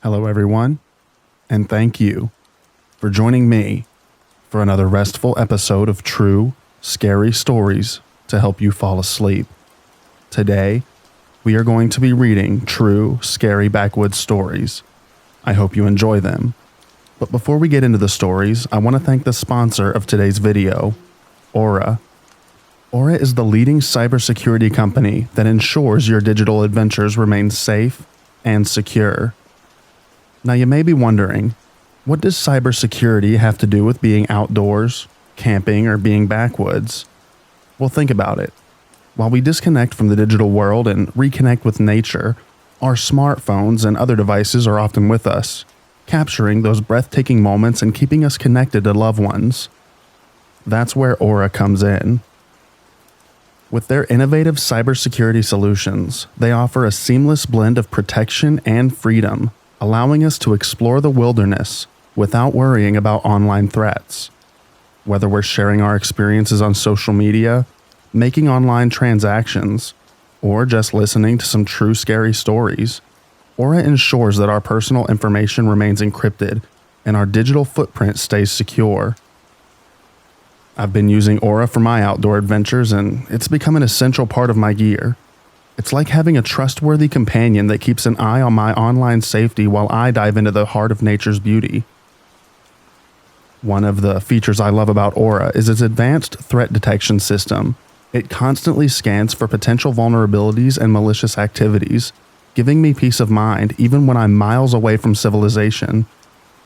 Hello, everyone, and thank you for joining me for another restful episode of true, scary stories to help you fall asleep. Today, we are going to be reading true, scary backwoods stories. I hope you enjoy them. But before we get into the stories, I want to thank the sponsor of today's video, Aura. Aura is the leading cybersecurity company that ensures your digital adventures remain safe and secure. Now you may be wondering, what does cybersecurity have to do with being outdoors, camping, or being backwoods? Well, think about it. While we disconnect from the digital world and reconnect with nature, our smartphones and other devices are often with us, capturing those breathtaking moments and keeping us connected to loved ones. That's where Aura comes in. With their innovative cybersecurity solutions, they offer a seamless blend of protection and freedom, allowing us to explore the wilderness without worrying about online threats. Whether we're sharing our experiences on social media, making online transactions, or just listening to some true scary stories, Aura ensures that our personal information remains encrypted and our digital footprint stays secure. I've been using Aura for my outdoor adventures, and it's become an essential part of my gear. It's like having a trustworthy companion that keeps an eye on my online safety while I dive into the heart of nature's beauty. One of the features I love about Aura is its advanced threat detection system. It constantly scans for potential vulnerabilities and malicious activities, giving me peace of mind even when I'm miles away from civilization.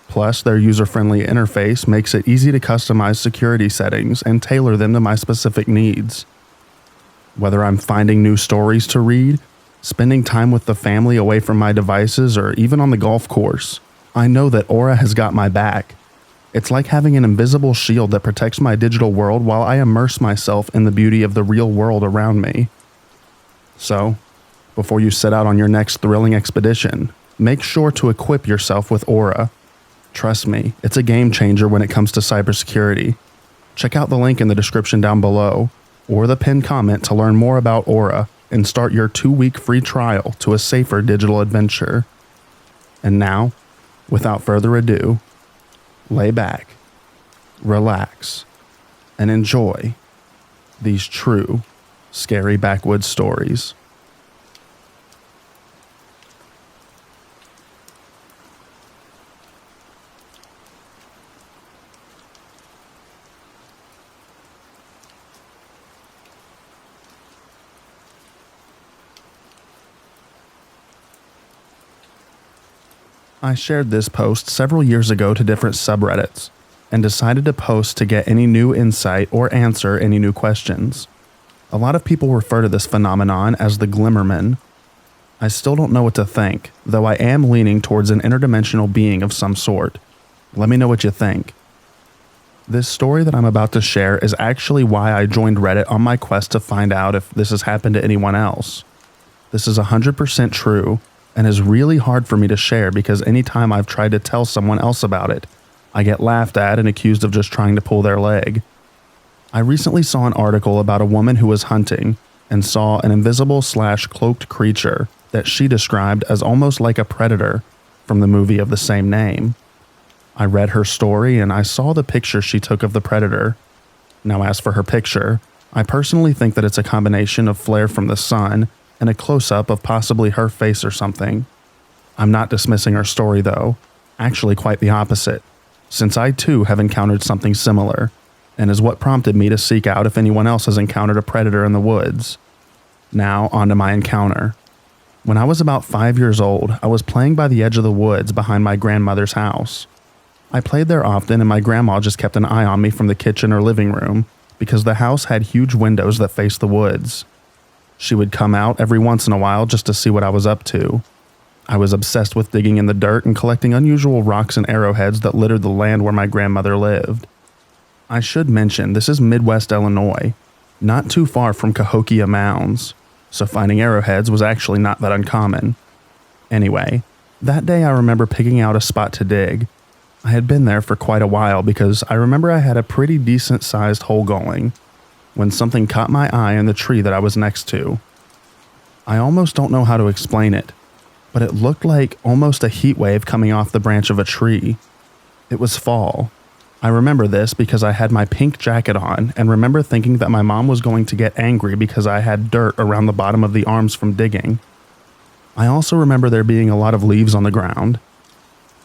Plus, their user-friendly interface makes it easy to customize security settings and tailor them to my specific needs. Whether I'm finding new stories to read, spending time with the family away from my devices, or even on the golf course, I know that Aura has got my back. It's like having an invisible shield that protects my digital world while I immerse myself in the beauty of the real world around me. So, before you set out on your next thrilling expedition, make sure to equip yourself with Aura. Trust me, it's a game changer when it comes to cybersecurity. Check out the link in the description down below, or the pinned comment to learn more about Aura and start your 2-week free trial to a safer digital adventure. And now, without further ado, lay back, relax, and enjoy these true, scary backwoods stories. I shared this post several years ago to different subreddits, and decided to post to get any new insight or answer any new questions. A lot of people refer to this phenomenon as the Glimmerman. I still don't know what to think, though I am leaning towards an interdimensional being of some sort. Let me know what you think. This story that I'm about to share is actually why I joined Reddit on my quest to find out if this has happened to anyone else. This is 100% true, and is really hard for me to share because anytime I've tried to tell someone else about it, I get laughed at and accused of just trying to pull their leg. I recently saw an article about a woman who was hunting and saw an invisible/cloaked creature that she described as almost like a predator from the movie of the same name. I read her story and I saw the picture she took of the predator. Now, as for her picture, I personally think that it's a combination of flare from the sun and a close-up of possibly her face or something. I'm not dismissing her story though, actually quite the opposite, since I too have encountered something similar, and is what prompted me to seek out if anyone else has encountered a predator in the woods. Now, onto my encounter. When I was about 5 years old, I was playing by the edge of the woods behind my grandmother's house. I played there often and my grandma just kept an eye on me from the kitchen or living room, because the house had huge windows that faced the woods. She would come out every once in a while just to see what I was up to. I was obsessed with digging in the dirt and collecting unusual rocks and arrowheads that littered the land where my grandmother lived. I should mention this is Midwest Illinois, not too far from Cahokia Mounds, so finding arrowheads was actually not that uncommon. Anyway, that day I remember picking out a spot to dig. I had been there for quite a while because I remember I had a pretty decent sized hole going, when something caught my eye in the tree that I was next to. I almost don't know how to explain it, but it looked like almost a heat wave coming off the branch of a tree. It was fall. I remember this because I had my pink jacket on and remember thinking that my mom was going to get angry because I had dirt around the bottom of the arms from digging. I also remember there being a lot of leaves on the ground.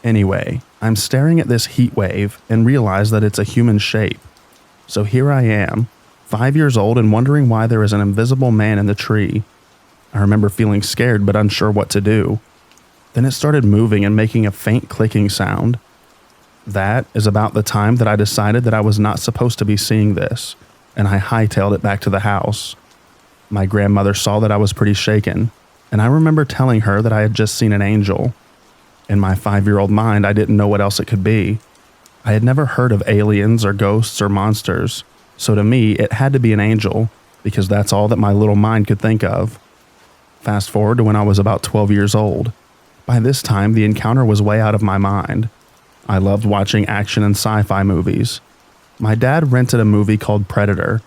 Anyway, I'm staring at this heat wave and realize that it's a human shape. So here I am, 5 years old and wondering why there is an invisible man in the tree. I remember feeling scared but unsure what to do. Then it started moving and making a faint clicking sound. That is about the time that I decided that I was not supposed to be seeing this, and I hightailed it back to the house. My grandmother saw that I was pretty shaken, and I remember telling her that I had just seen an angel. In my 5-year-old mind, I didn't know what else it could be. I had never heard of aliens or ghosts or monsters, so to me, it had to be an angel, because that's all that my little mind could think of. Fast forward to when I was about 12 years old. By this time, the encounter was way out of my mind. I loved watching action and sci-fi movies. My dad rented a movie called Predator.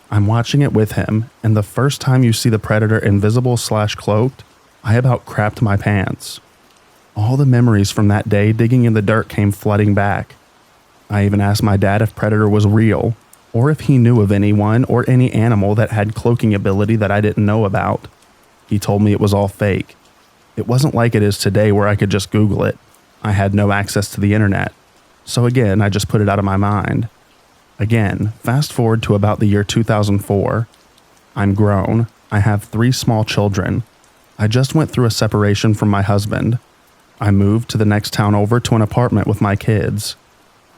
I'm watching it with him, and the first time you see the Predator invisible/cloaked, I about crapped my pants. All the memories from that day digging in the dirt came flooding back. I even asked my dad if Predator was real, or if he knew of anyone or any animal that had cloaking ability that I didn't know about. He told me it was all fake. It wasn't like it is today where I could just Google it. I had no access to the internet. So again, I just put it out of my mind. Again, fast forward to about the year 2004. I'm grown. I have 3 small children. I just went through a separation from my husband. I moved to the next town over to an apartment with my kids.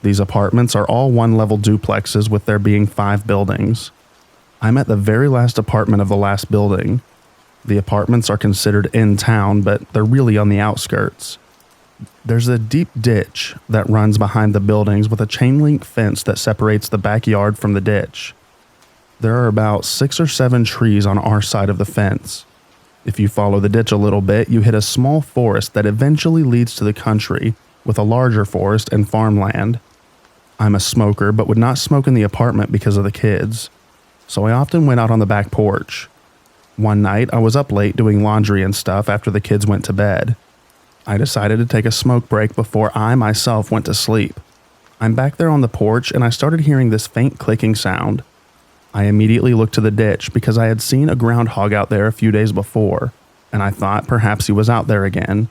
These apartments are all one-level duplexes with there being 5 buildings. I'm at the very last apartment of the last building. The apartments are considered in town, but they're really on the outskirts. There's a deep ditch that runs behind the buildings with a chain link fence that separates the backyard from the ditch. There are about 6 or 7 trees on our side of the fence. If you follow the ditch a little bit, you hit a small forest that eventually leads to the country with a larger forest and farmland. I'm a smoker but would not smoke in the apartment because of the kids, so I often went out on the back porch. One night I was up late doing laundry and stuff after the kids went to bed. I decided to take a smoke break before I myself went to sleep. I'm back there on the porch and I started hearing this faint clicking sound. I immediately looked to the ditch because I had seen a groundhog out there a few days before, and I thought perhaps he was out there again.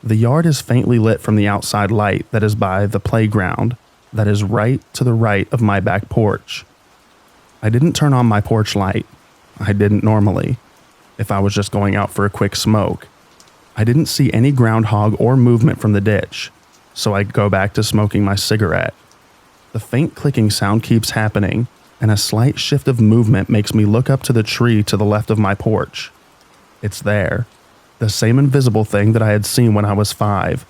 The yard is faintly lit from the outside light that is by the playground that is right to the right of my back porch. I didn't turn on my porch light. I didn't normally, if I was just going out for a quick smoke. I didn't see any groundhog or movement from the ditch, so I go back to smoking my cigarette. The faint clicking sound keeps happening, and a slight shift of movement makes me look up to the tree to the left of my porch. It's there, the same invisible thing that I had seen when I was 5.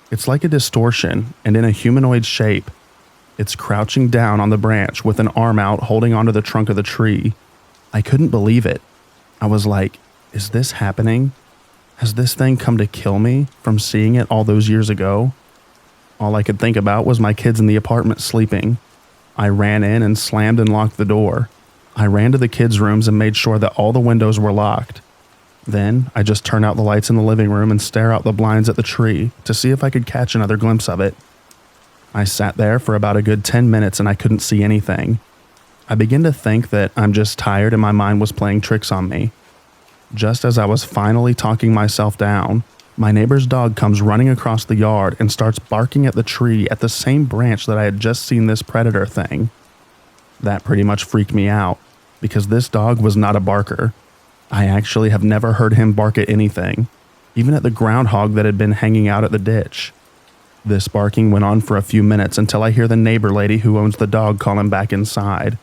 It's like a distortion and in a humanoid shape. It's crouching down on the branch with an arm out holding onto the trunk of the tree. I couldn't believe it. I was like, is this happening? Has this thing come to kill me from seeing it all those years ago? All I could think about was my kids in the apartment sleeping. I ran in and slammed and locked the door. I ran to the kids' rooms and made sure that all the windows were locked. Then I just turned out the lights in the living room and stared out the blinds at the tree to see if I could catch another glimpse of it. I sat there for about a good 10 minutes and I couldn't see anything. I began to think that I'm just tired and my mind was playing tricks on me. Just as I was finally talking myself down, my neighbor's dog comes running across the yard and starts barking at the tree at the same branch that I had just seen this predator thing. That pretty much freaked me out, because this dog was not a barker. I actually have never heard him bark at anything, even at the groundhog that had been hanging out at the ditch. This barking went on for a few minutes until I hear the neighbor lady who owns the dog call him back inside.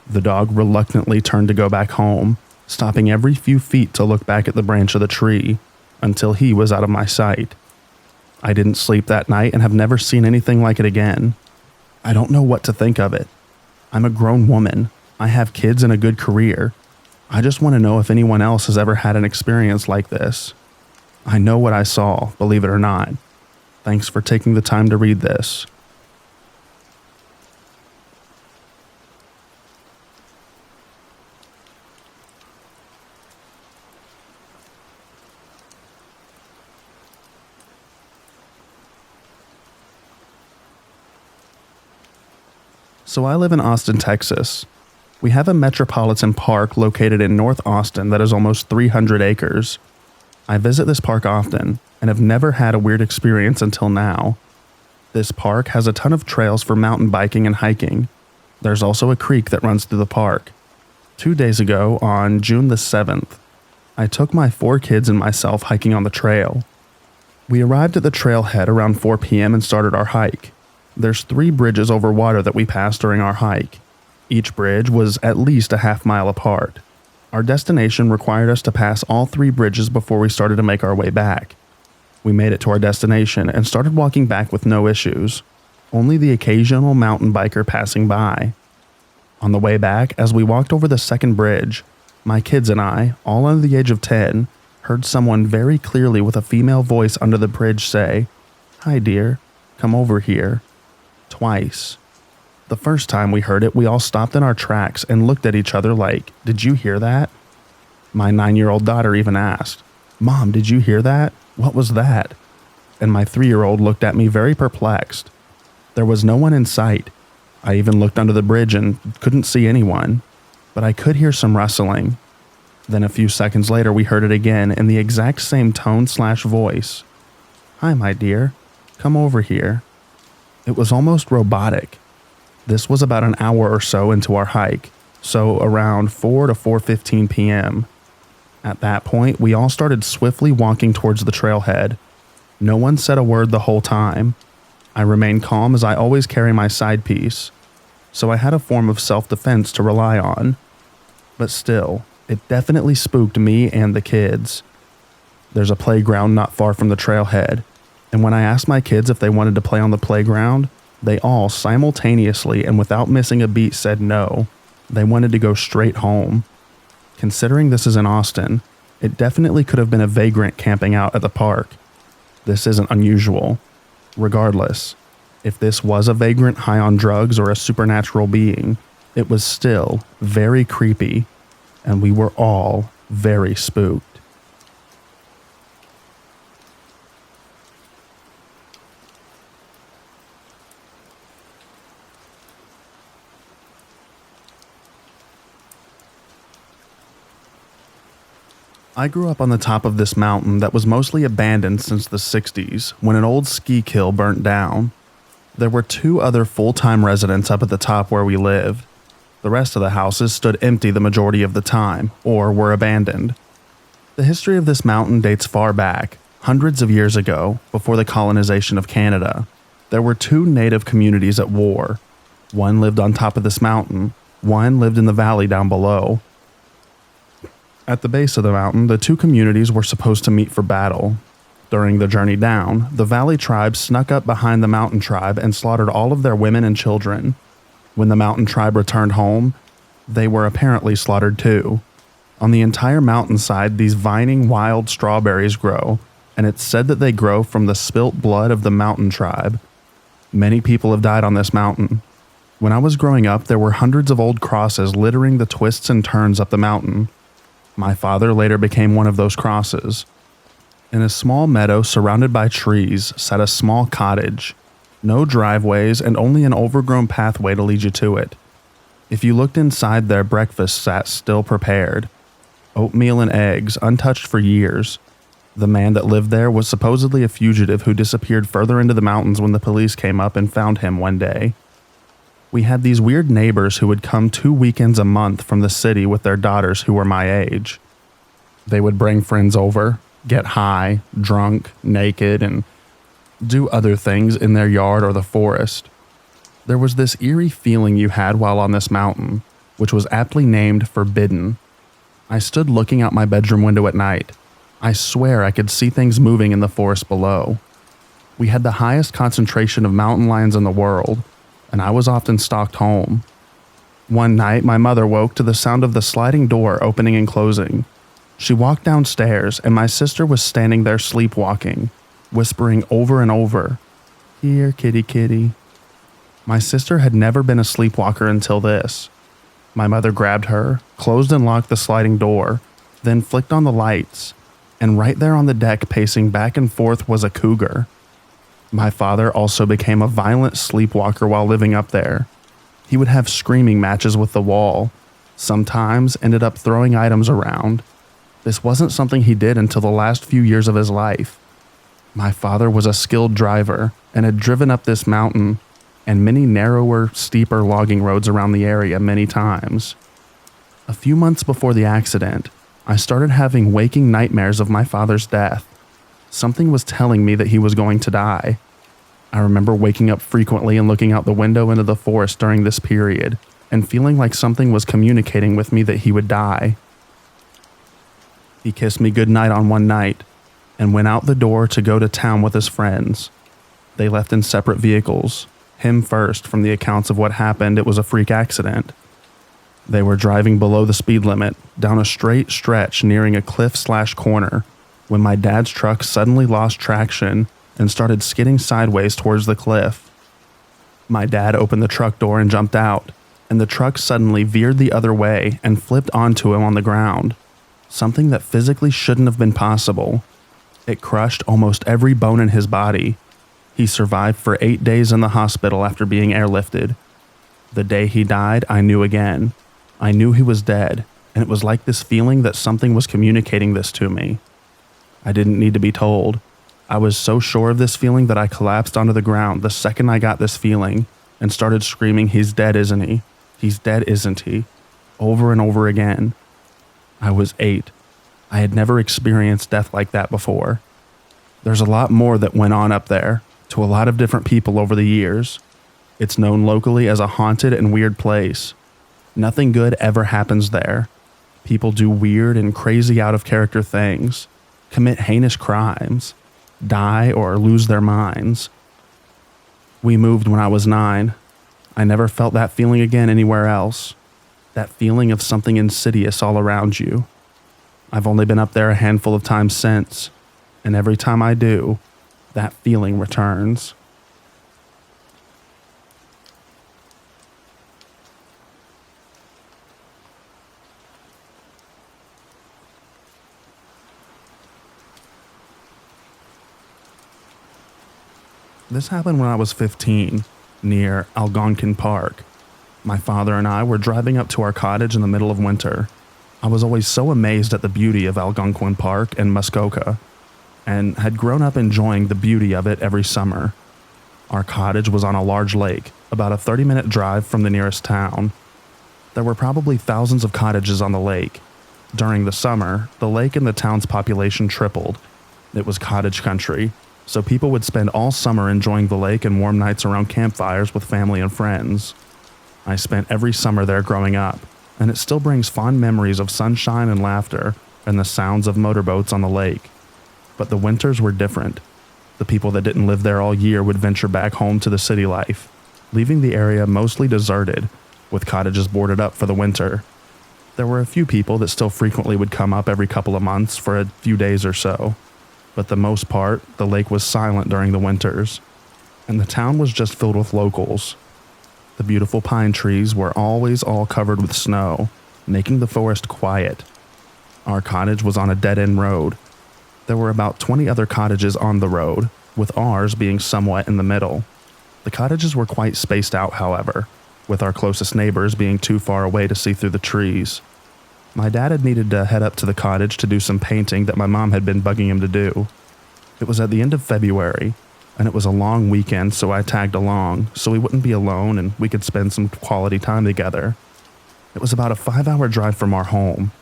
The dog reluctantly turned to go back home, stopping every few feet to look back at the branch of the tree, until he was out of my sight. I didn't sleep that night and have never seen anything like it again. I don't know what to think of it. I'm a grown woman. I have kids and a good career. I just want to know if anyone else has ever had an experience like this. I know what I saw, believe it or not. Thanks for taking the time to read this. So I live in Austin, Texas. We have a metropolitan park located in North Austin that is almost 300 acres. I visit this park often and have never had a weird experience until now. This park has a ton of trails for mountain biking and hiking. There's also a creek that runs through the park. 2 days ago, on June the 7th, I took my 4 kids and myself hiking on the trail. We arrived at the trailhead around 4 p.m. and started our hike. There's 3 bridges over water that we passed during our hike. Each bridge was at least a half-mile apart. Our destination required us to pass all 3 bridges before we started to make our way back. We made it to our destination and started walking back with no issues, only the occasional mountain biker passing by. On the way back, as we walked over the second bridge, my kids and I, all under the age of 10, heard someone very clearly with a female voice under the bridge say, "Hi dear, come over here," twice. The first time we heard it, we all stopped in our tracks and looked at each other like, "Did you hear that?" My 9-year-old daughter even asked, "Mom, did you hear that? What was that?" And my 3-year-old looked at me very perplexed. There was no one in sight. I even looked under the bridge and couldn't see anyone, but I could hear some rustling. Then a few seconds later, we heard it again in the exact same tone/voice. "Hi, my dear. Come over here." It was almost robotic. This was about an hour or so into our hike, so around 4 to 4:15 p.m. At that point, we all started swiftly walking towards the trailhead. No one said a word the whole time. I remained calm as I always carry my side piece, so I had a form of self-defense to rely on. But still, it definitely spooked me and the kids. There's a playground not far from the trailhead, and when I asked my kids if they wanted to play on the playground, they all simultaneously and without missing a beat said no. They wanted to go straight home. Considering this is in Austin, it definitely could have been a vagrant camping out at the park. This isn't unusual. Regardless, if this was a vagrant high on drugs or a supernatural being, it was still very creepy, and we were all very spooked. I grew up on the top of this mountain that was mostly abandoned since the 60s when an old ski kill burnt down. There were 2 other full-time residents up at the top where we lived. The rest of the houses stood empty the majority of the time, or were abandoned. The history of this mountain dates far back, hundreds of years ago, before the colonization of Canada. There were 2 native communities at war. One lived on top of this mountain, one lived in the valley down below. At the base of the mountain, the 2 communities were supposed to meet for battle. During the journey down, the valley tribe snuck up behind the mountain tribe and slaughtered all of their women and children. When the mountain tribe returned home, they were apparently slaughtered too. On the entire mountainside, these vining wild strawberries grow, and it's said that they grow from the spilt blood of the mountain tribe. Many people have died on this mountain. When I was growing up, there were hundreds of old crosses littering the twists and turns up the mountain. My father later became one of those crosses. In a small meadow surrounded by trees sat a small cottage. No driveways and only an overgrown pathway to lead you to it. If you looked inside there, breakfast sat still prepared. Oatmeal and eggs, untouched for years. The man that lived there was supposedly a fugitive who disappeared further into the mountains when the police came up and found him one day. We had these weird neighbors who would come 2 weekends a month from the city with their daughters who were my age. They would bring friends over, get high, drunk, naked, and do other things in their yard or the forest. There was this eerie feeling you had while on this mountain, which was aptly named forbidden. I stood looking out my bedroom window at night. I swear I could see things moving in the forest below. We had the highest concentration of mountain lions in the world, and I was often stalked home. One night, my mother woke to the sound of the sliding door opening and closing. She walked downstairs, and my sister was standing there sleepwalking, whispering over and over, "Here, kitty, kitty." My sister had never been a sleepwalker until this. My mother grabbed her, closed and locked the sliding door, then flicked on the lights, and right there on the deck pacing back and forth was a cougar. My father also became a violent sleepwalker while living up there. He would have screaming matches with the wall, sometimes ended up throwing items around. This wasn't something he did until the last few years of his life. My father was a skilled driver and had driven up this mountain and many narrower, steeper logging roads around the area many times. A few months before the accident, I started having waking nightmares of my father's death. Something was telling me that he was going to die. I remember waking up frequently and looking out the window into the forest during this period and feeling like something was communicating with me that he would die. He kissed me goodnight on one night and went out the door to go to town with his friends. They left in separate vehicles. Him first. From the accounts of what happened, it was a freak accident. They were driving below the speed limit, down a straight stretch nearing a cliff/corner, when my dad's truck suddenly lost traction and started skidding sideways towards the cliff. My dad opened the truck door and jumped out, and the truck suddenly veered the other way and flipped onto him on the ground, something that physically shouldn't have been possible. It crushed almost every bone in his body. He survived for 8 days in the hospital after being airlifted. The day he died, I knew again. I knew he was dead, and it was like this feeling that something was communicating this to me. I didn't need to be told. I was so sure of this feeling that I collapsed onto the ground the second I got this feeling and started screaming, "He's dead, isn't he? He's dead, isn't he?" over and over again. I was 8. I had never experienced death like that before. There's a lot more that went on up there, to a lot of different people over the years. It's known locally as a haunted and weird place. Nothing good ever happens there. People do weird and crazy out-of-character things, commit heinous crimes, die or lose their minds. We moved when I was 9. I never felt that feeling again anywhere else. That feeling of something insidious all around you. I've only been up there a handful of times since, and every time I do, that feeling returns. This happened when I was 15, near Algonquin Park. My father and I were driving up to our cottage in the middle of winter. I was always so amazed at the beauty of Algonquin Park and Muskoka, and had grown up enjoying the beauty of it every summer. Our cottage was on a large lake, about a 30-minute drive from the nearest town. There were probably thousands of cottages on the lake. During the summer, the lake and the town's population tripled. It was cottage country, so people would spend all summer enjoying the lake and warm nights around campfires with family and friends. I spent every summer there growing up, and it still brings fond memories of sunshine and laughter and the sounds of motorboats on the lake. But the winters were different. The people that didn't live there all year would venture back home to the city life, leaving the area mostly deserted, with cottages boarded up for the winter. There were a few people that still frequently would come up every couple of months for a few days or so, but the most part, the lake was silent during the winters, and the town was just filled with locals. The beautiful pine trees were always all covered with snow, making the forest quiet. Our cottage was on a dead-end road. There were about 20 other cottages on the road, with ours being somewhat in the middle. The cottages were quite spaced out, however, with our closest neighbors being too far away to see through the trees. My dad had needed to head up to the cottage to do some painting that my mom had been bugging him to do. It was at the end of February, and it was a long weekend, so I tagged along so we wouldn't be alone and we could spend some quality time together. It was about a 5-hour drive from our home,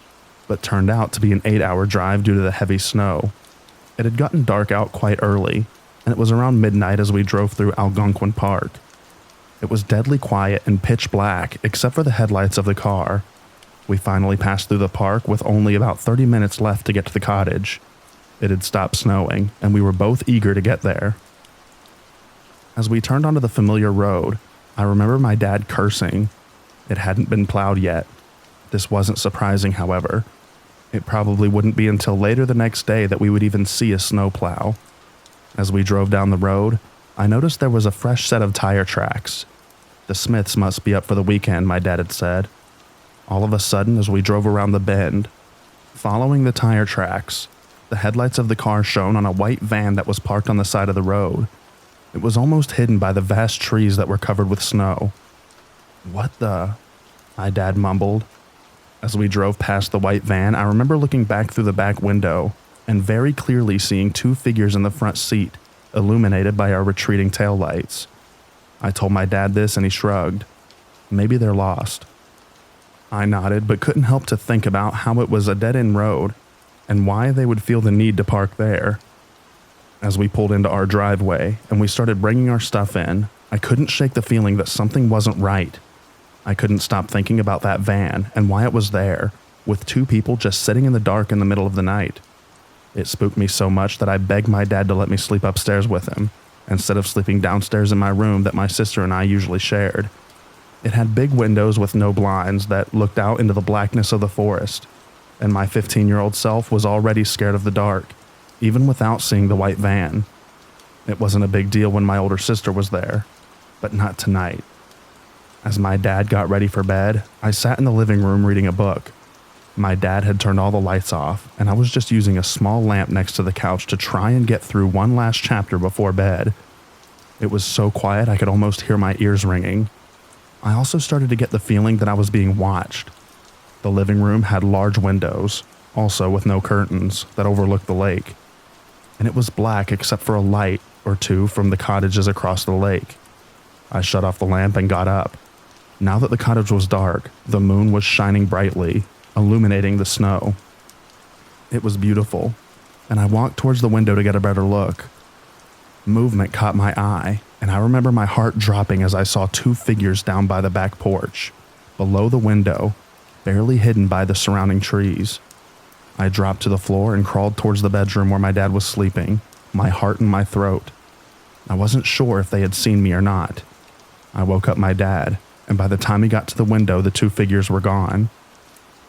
but turned out to be an 8-hour drive due to the heavy snow. It had gotten dark out quite early, and it was around midnight as we drove through Algonquin Park. It was deadly quiet and pitch black except for the headlights of the car. We finally passed through the park with only about 30 minutes left to get to the cottage. It had stopped snowing, and we were both eager to get there. As we turned onto the familiar road, I remember my dad cursing. It hadn't been plowed yet. This wasn't surprising, however. It probably wouldn't be until later the next day that we would even see a snowplow. As we drove down the road, I noticed there was a fresh set of tire tracks. The Smiths must be up for the weekend, my dad had said. All of a sudden, as we drove around the bend, following the tire tracks, the headlights of the car shone on a white van that was parked on the side of the road. It was almost hidden by the vast trees that were covered with snow. "What the?" my dad mumbled. As we drove past the white van, I remember looking back through the back window and very clearly seeing two figures in the front seat, illuminated by our retreating taillights. I told my dad this and he shrugged. Maybe they're lost. I nodded, but couldn't help to think about how it was a dead-end road and why they would feel the need to park there. As we pulled into our driveway and we started bringing our stuff in, I couldn't shake the feeling that something wasn't right. I couldn't stop thinking about that van and why it was there, with two people just sitting in the dark in the middle of the night. It spooked me so much that I begged my dad to let me sleep upstairs with him, instead of sleeping downstairs in my room that my sister and I usually shared. It had big windows with no blinds that looked out into the blackness of the forest, and my 15-year-old self was already scared of the dark, even without seeing the white van. It wasn't a big deal when my older sister was there, but not tonight. As my dad got ready for bed, I sat in the living room reading a book. My dad had turned all the lights off, and I was just using a small lamp next to the couch to try and get through one last chapter before bed. It was so quiet I could almost hear my ears ringing. I also started to get the feeling that I was being watched. The living room had large windows, also with no curtains, that overlooked the lake. And it was black except for a light or two from the cottages across the lake. I shut off the lamp and got up. Now that the cottage was dark, the moon was shining brightly, illuminating the snow. It was beautiful, and I walked towards the window to get a better look. Movement caught my eye, and I remember my heart dropping as I saw two figures down by the back porch, below the window, barely hidden by the surrounding trees. I dropped to the floor and crawled towards the bedroom where my dad was sleeping, my heart in my throat. I wasn't sure if they had seen me or not. I woke up my dad, and by the time he got to the window, the two figures were gone.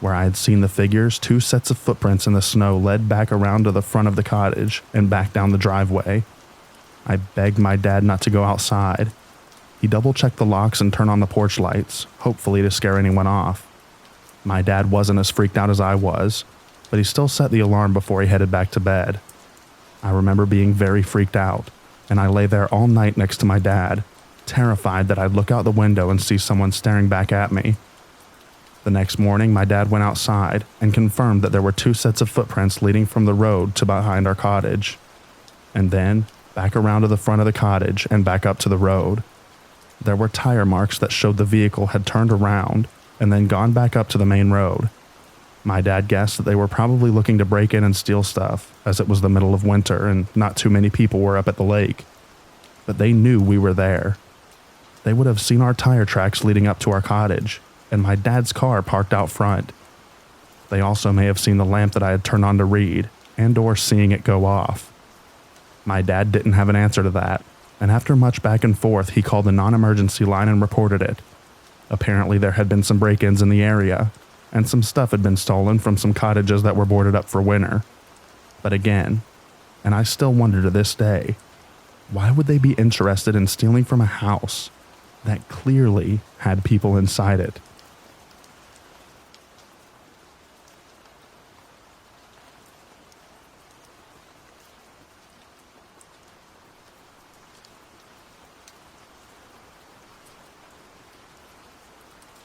Where I had seen the figures, two sets of footprints in the snow led back around to the front of the cottage and back down the driveway. I begged my dad not to go outside. He double-checked the locks and turned on the porch lights, hopefully to scare anyone off. My dad wasn't as freaked out as I was, but he still set the alarm before he headed back to bed. I remember being very freaked out, and I lay there all night next to my dad, terrified that I'd look out the window and see someone staring back at me. The next morning, my dad went outside and confirmed that there were two sets of footprints leading from the road to behind our cottage, and then back around to the front of the cottage and back up to the road. There were tire marks that showed the vehicle had turned around and then gone back up to the main road. My dad guessed that they were probably looking to break in and steal stuff, as it was the middle of winter and not too many people were up at the lake. But they knew we were there. They would have seen our tire tracks leading up to our cottage, and my dad's car parked out front. They also may have seen the lamp that I had turned on to read, and/or seeing it go off. My dad didn't have an answer to that, and after much back and forth, he called the non-emergency line and reported it. Apparently there had been some break-ins in the area, and some stuff had been stolen from some cottages that were boarded up for winter. But again, and I still wonder to this day, why would they be interested in stealing from a house that clearly had people inside it?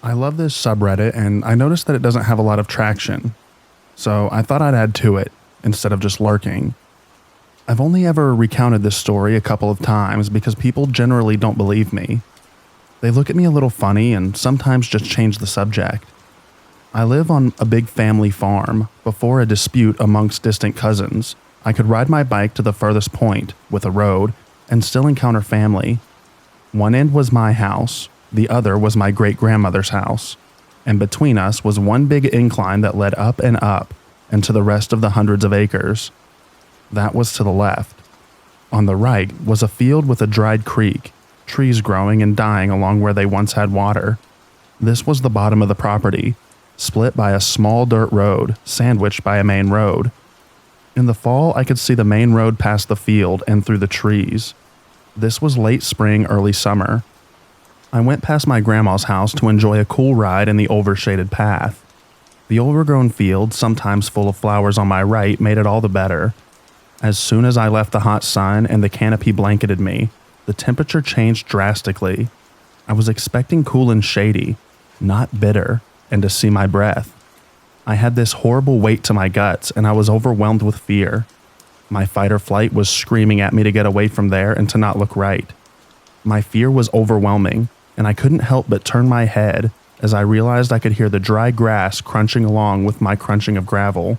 I love this subreddit, and I noticed that it doesn't have a lot of traction, so I thought I'd add to it instead of just lurking. I've only ever recounted this story a couple of times because people generally don't believe me. They look at me a little funny and sometimes just change the subject. I live on a big family farm. Before a dispute amongst distant cousins, I could ride my bike to the furthest point with a road and still encounter family. One end was my house, the other was my great-grandmother's house, and between us was one big incline that led up and to the rest of the hundreds of acres. That was to the left. On the right was a field with a dried creek, trees growing and dying along where they once had water. This was the bottom of the property, split by a small dirt road, sandwiched by a main road. In the fall, I could see the main road past the field and through the trees. This was late spring, early summer. I went past my grandma's house to enjoy a cool ride in the overshaded path. The overgrown field, sometimes full of flowers on my right, made it all the better. As soon as I left the hot sun and the canopy blanketed me, the temperature changed drastically. I was expecting cool and shady, not bitter, and to see my breath. I had this horrible weight to my guts, and I was overwhelmed with fear. My fight or flight was screaming at me to get away from there and to not look right. My fear was overwhelming, and I couldn't help but turn my head as I realized I could hear the dry grass crunching along with my crunching of gravel.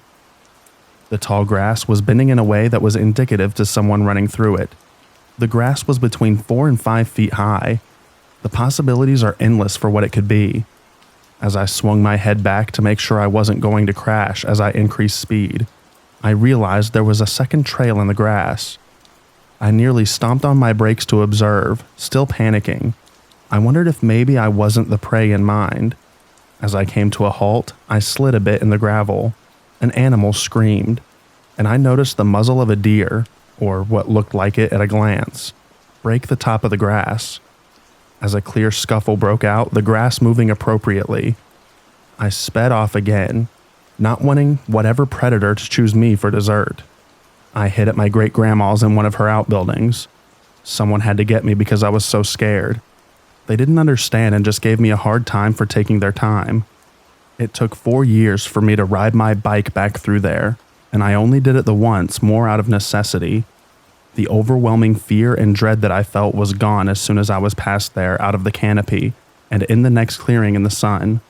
The tall grass was bending in a way that was indicative to someone running through it. The grass was between 4 and 5 feet high. The possibilities are endless for what it could be. As I swung my head back to make sure I wasn't going to crash as I increased speed, I realized there was a second trail in the grass. I nearly stomped on my brakes to observe, still panicking. I wondered if maybe I wasn't the prey in mind. As I came to a halt, I slid a bit in the gravel. An animal screamed, and I noticed the muzzle of a deer, or what looked like it at a glance, break the top of the grass. As a clear scuffle broke out, the grass moving appropriately, I sped off again, not wanting whatever predator to choose me for dessert. I hid at my great-grandma's in one of her outbuildings. Someone had to get me because I was so scared. They didn't understand and just gave me a hard time for taking their time. It took 4 years for me to ride my bike back through there, and I only did it the once more out of necessity. The overwhelming fear and dread that I felt was gone as soon as I was past there out of the canopy and in the next clearing in the sun.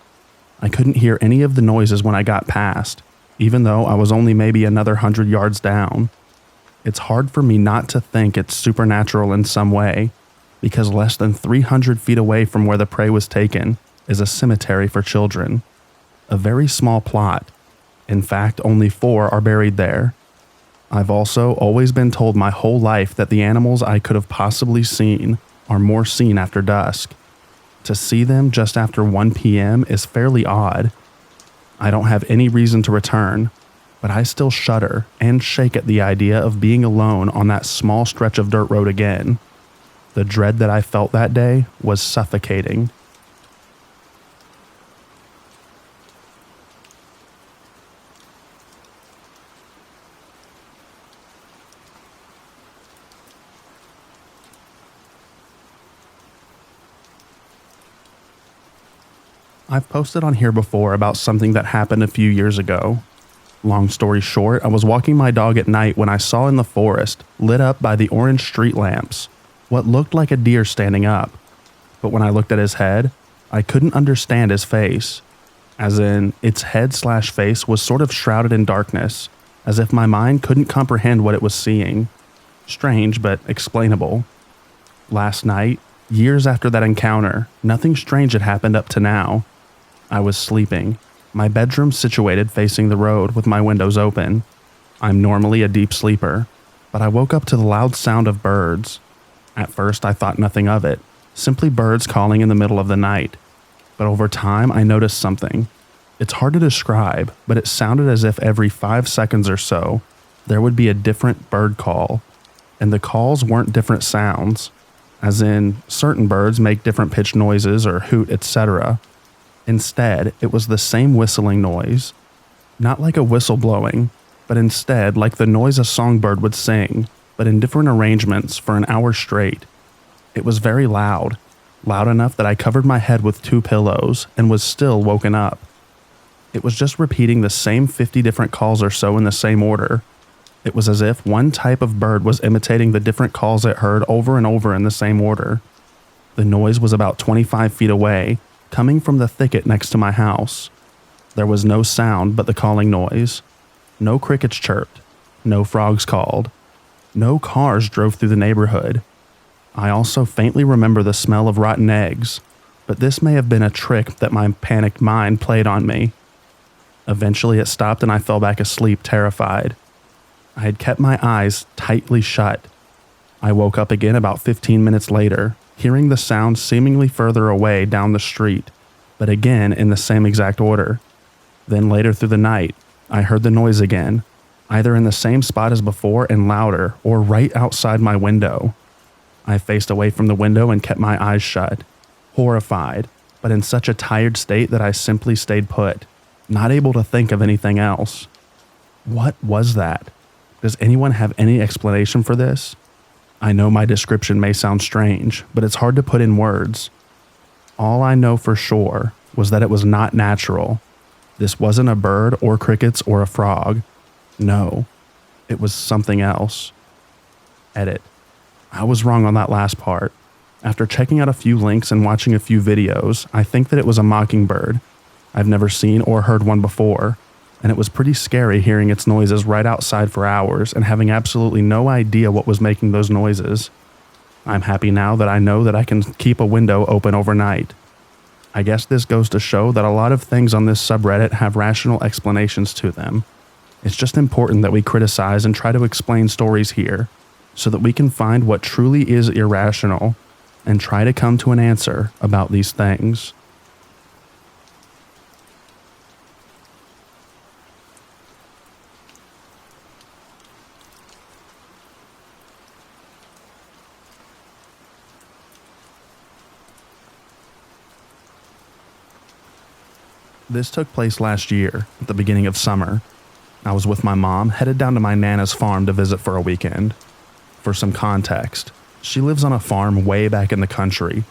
I couldn't hear any of the noises when I got past, even though I was only maybe another 100 yards down. It's hard for me not to think it's supernatural in some way, because less than 300 feet away from where the prey was taken is a cemetery for children. A very small plot. In fact, only 4 are buried there. I've also always been told my whole life that the animals I could have possibly seen are more seen after dusk. To see them just after 1 p.m. is fairly odd. I don't have any reason to return, but I still shudder and shake at the idea of being alone on that small stretch of dirt road again. The dread that I felt that day was suffocating. I've posted on here before about something that happened a few years ago. Long story short, I was walking my dog at night when I saw in the forest, lit up by the orange street lamps, what looked like a deer standing up. But when I looked at his head, I couldn't understand his face. As in, its head/face was sort of shrouded in darkness, as if my mind couldn't comprehend what it was seeing. Strange, but explainable. Last night, years after that encounter, nothing strange had happened up to now. I was sleeping, my bedroom situated facing the road with my windows open. I'm normally a deep sleeper, but I woke up to the loud sound of birds. At first I thought nothing of it, simply birds calling in the middle of the night. But over time I noticed something. It's hard to describe, but it sounded as if every 5 seconds or so, there would be a different bird call. And the calls weren't different sounds, as in certain birds make different pitch noises or hoot, etc. Instead, it was the same whistling noise. Not like a whistle blowing, but instead like the noise a songbird would sing, but in different arrangements for an hour straight. It was very loud, loud enough that I covered my head with 2 pillows and was still woken up. It was just repeating the same 50 different calls or so in the same order. It was as if one type of bird was imitating the different calls it heard over and over in the same order. The noise was about 25 feet away, coming from the thicket next to my house. There was no sound but the calling noise. No crickets chirped. No frogs called. No cars drove through the neighborhood. I also faintly remember the smell of rotten eggs, but this may have been a trick that my panicked mind played on me. Eventually it stopped and I fell back asleep, terrified. I had kept my eyes tightly shut. I woke up again about 15 minutes later, hearing the sound seemingly further away down the street, but again in the same exact order. Then later through the night, I heard the noise again, either in the same spot as before and louder, or right outside my window. I faced away from the window and kept my eyes shut, horrified, but in such a tired state that I simply stayed put, not able to think of anything else. What was that? Does anyone have any explanation for this? I know my description may sound strange, but it's hard to put in words. All I know for sure was that it was not natural. This wasn't a bird or crickets or a frog. No, it was something else. Edit. I was wrong on that last part. After checking out a few links and watching a few videos, I think that it was a mockingbird. I've never seen or heard one before, and it was pretty scary hearing its noises right outside for hours and having absolutely no idea what was making those noises. I'm happy now that I know that I can keep a window open overnight. I guess this goes to show that a lot of things on this subreddit have rational explanations to them. It's just important that we criticize and try to explain stories here, so that we can find what truly is irrational and try to come to an answer about these things. This took place last year, at the beginning of summer. I was with my mom, headed down to my Nana's farm to visit for a weekend. For some context, she lives on a farm way back in the country,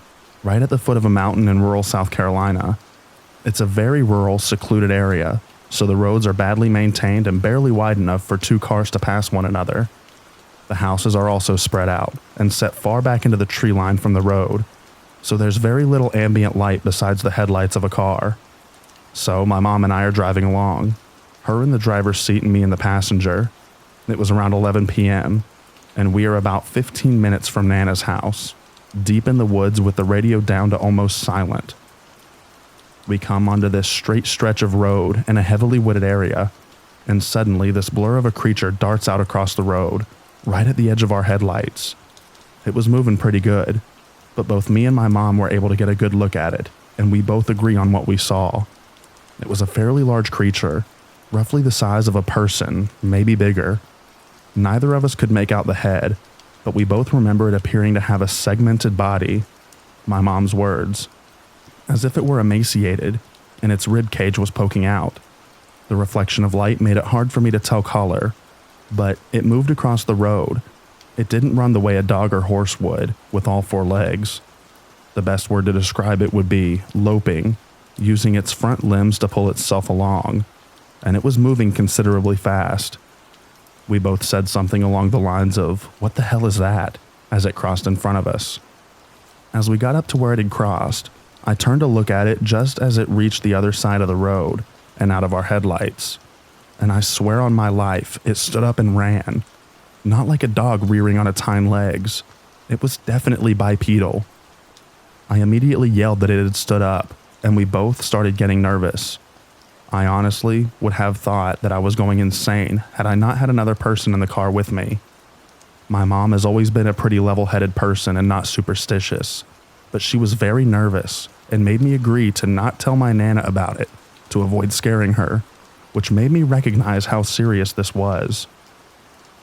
right at the foot of a mountain in rural South Carolina. It's a very rural, secluded area, so the roads are badly maintained and barely wide enough for two cars to pass one another. The houses are also spread out and set far back into the tree line from the road, so there's very little ambient light besides the headlights of a car. So my mom and I are driving along, her in the driver's seat and me in the passenger. It was around 11 p.m., and we are about 15 minutes from Nana's house, deep in the woods with the radio down to almost silent. We come onto this straight stretch of road in a heavily wooded area, and suddenly this blur of a creature darts out across the road, right at the edge of our headlights. It was moving pretty good, but both me and my mom were able to get a good look at it, and we both agree on what we saw. It was a fairly large creature, roughly the size of a person, maybe bigger. Neither of us could make out the head, but we both remember it appearing to have a segmented body. My mom's words. As if it were emaciated, and its rib cage was poking out. The reflection of light made it hard for me to tell color, but it moved across the road. It didn't run the way a dog or horse would, with all four legs. The best word to describe it would be loping, using its front limbs to pull itself along, and it was moving considerably fast. We both said something along the lines of, "What the hell is that?" as it crossed in front of us. As we got up to where it had crossed, I turned to look at it just as it reached the other side of the road and out of our headlights, and I swear on my life, it stood up and ran. Not like a dog rearing on its hind legs. It was definitely bipedal. I immediately yelled that it had stood up, and we both started getting nervous. I honestly would have thought that I was going insane had I not had another person in the car with me. My mom has always been a pretty level-headed person and not superstitious, but she was very nervous and made me agree to not tell my Nana about it to avoid scaring her, which made me recognize how serious this was.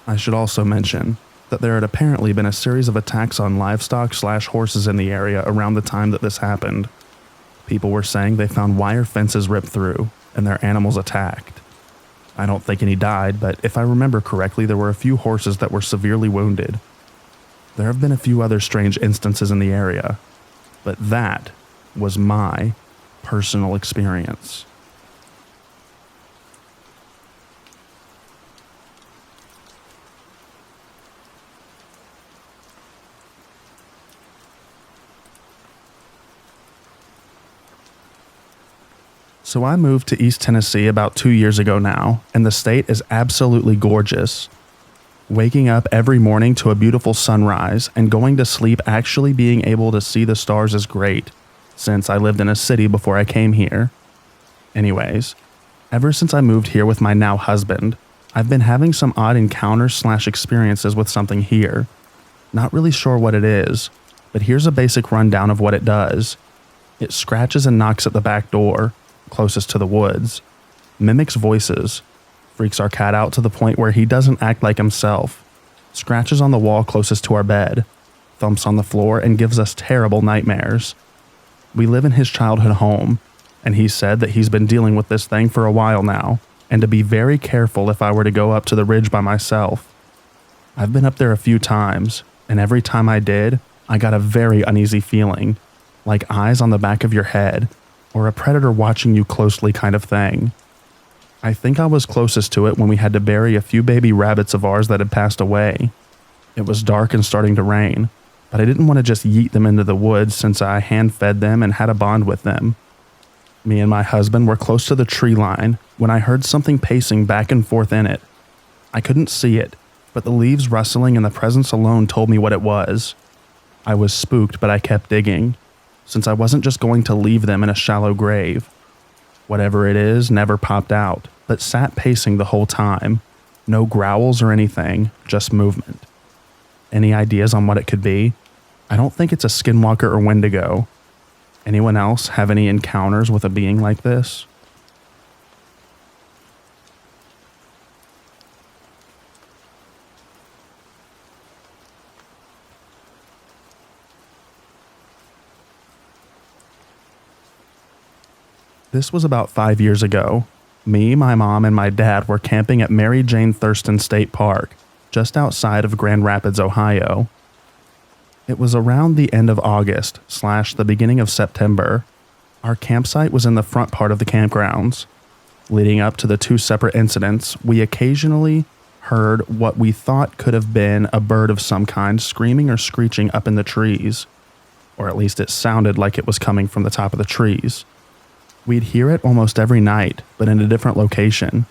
I should also mention that there had apparently been a series of attacks on livestock/horses in the area around the time that this happened. People were saying they found wire fences ripped through and their animals attacked. I don't think any died, but if I remember correctly, there were a few horses that were severely wounded. There have been a few other strange instances in the area, but that was my personal experience. So I moved to East Tennessee about 2 years ago now, and the state is absolutely gorgeous. Waking up every morning to a beautiful sunrise and going to sleep actually being able to see the stars is great, since I lived in a city before I came here. Anyways, ever since I moved here with my now husband, I've been having some odd encounters/experiences with something here. Not really sure what it is, but here's a basic rundown of what it does. It scratches and knocks at the back door, closest to the woods, mimics voices, freaks our cat out to the point where he doesn't act like himself, scratches on the wall closest to our bed, thumps on the floor, and gives us terrible nightmares. We live in his childhood home, and he said that he's been dealing with this thing for a while now, and to be very careful if I were to go up to the ridge by myself. I've been up there a few times, and every time I did, I got a very uneasy feeling. like eyes on the back of your head, or a predator watching you closely kind of thing. I think I was closest to it when we had to bury a few baby rabbits of ours that had passed away. It was dark and starting to rain, but I didn't want to just yeet them into the woods since I hand-fed them and had a bond with them. Me and my husband were close to the tree line when I heard something pacing back and forth in it. I couldn't see it, but the leaves rustling and the presence alone told me what it was. I was spooked, but I kept digging, since I wasn't just going to leave them in a shallow grave. Whatever it is never popped out, but sat pacing the whole time. No growls or anything, just movement. Any ideas on what it could be? I don't think it's a skinwalker or wendigo. Anyone else have any encounters with a being like this? This was about 5 years ago. Me, my mom, and my dad were camping at Mary Jane Thurston State Park, just outside of Grand Rapids, Ohio. It was around the end of August / the beginning of September. Our campsite was in the front part of the campgrounds. Leading up to the 2 separate incidents, we occasionally heard what we thought could have been a bird of some kind screaming or screeching up in the trees, or at least it sounded like it was coming from the top of the trees. We'd hear it almost every night, but in a different location.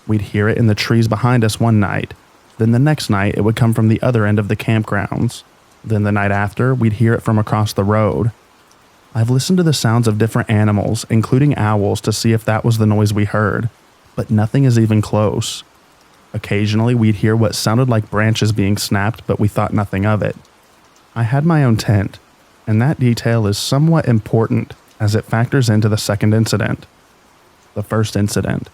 We'd hear it in the trees behind us one night, then the next night it would come from the other end of the campgrounds. Then the night after, we'd hear it from across the road. I've listened to the sounds of different animals, including owls, to see if that was the noise we heard, but nothing is even close. Occasionally we'd hear what sounded like branches being snapped, but we thought nothing of it. I had my own tent, and that detail is somewhat important as it factors into the second incident. The first incident.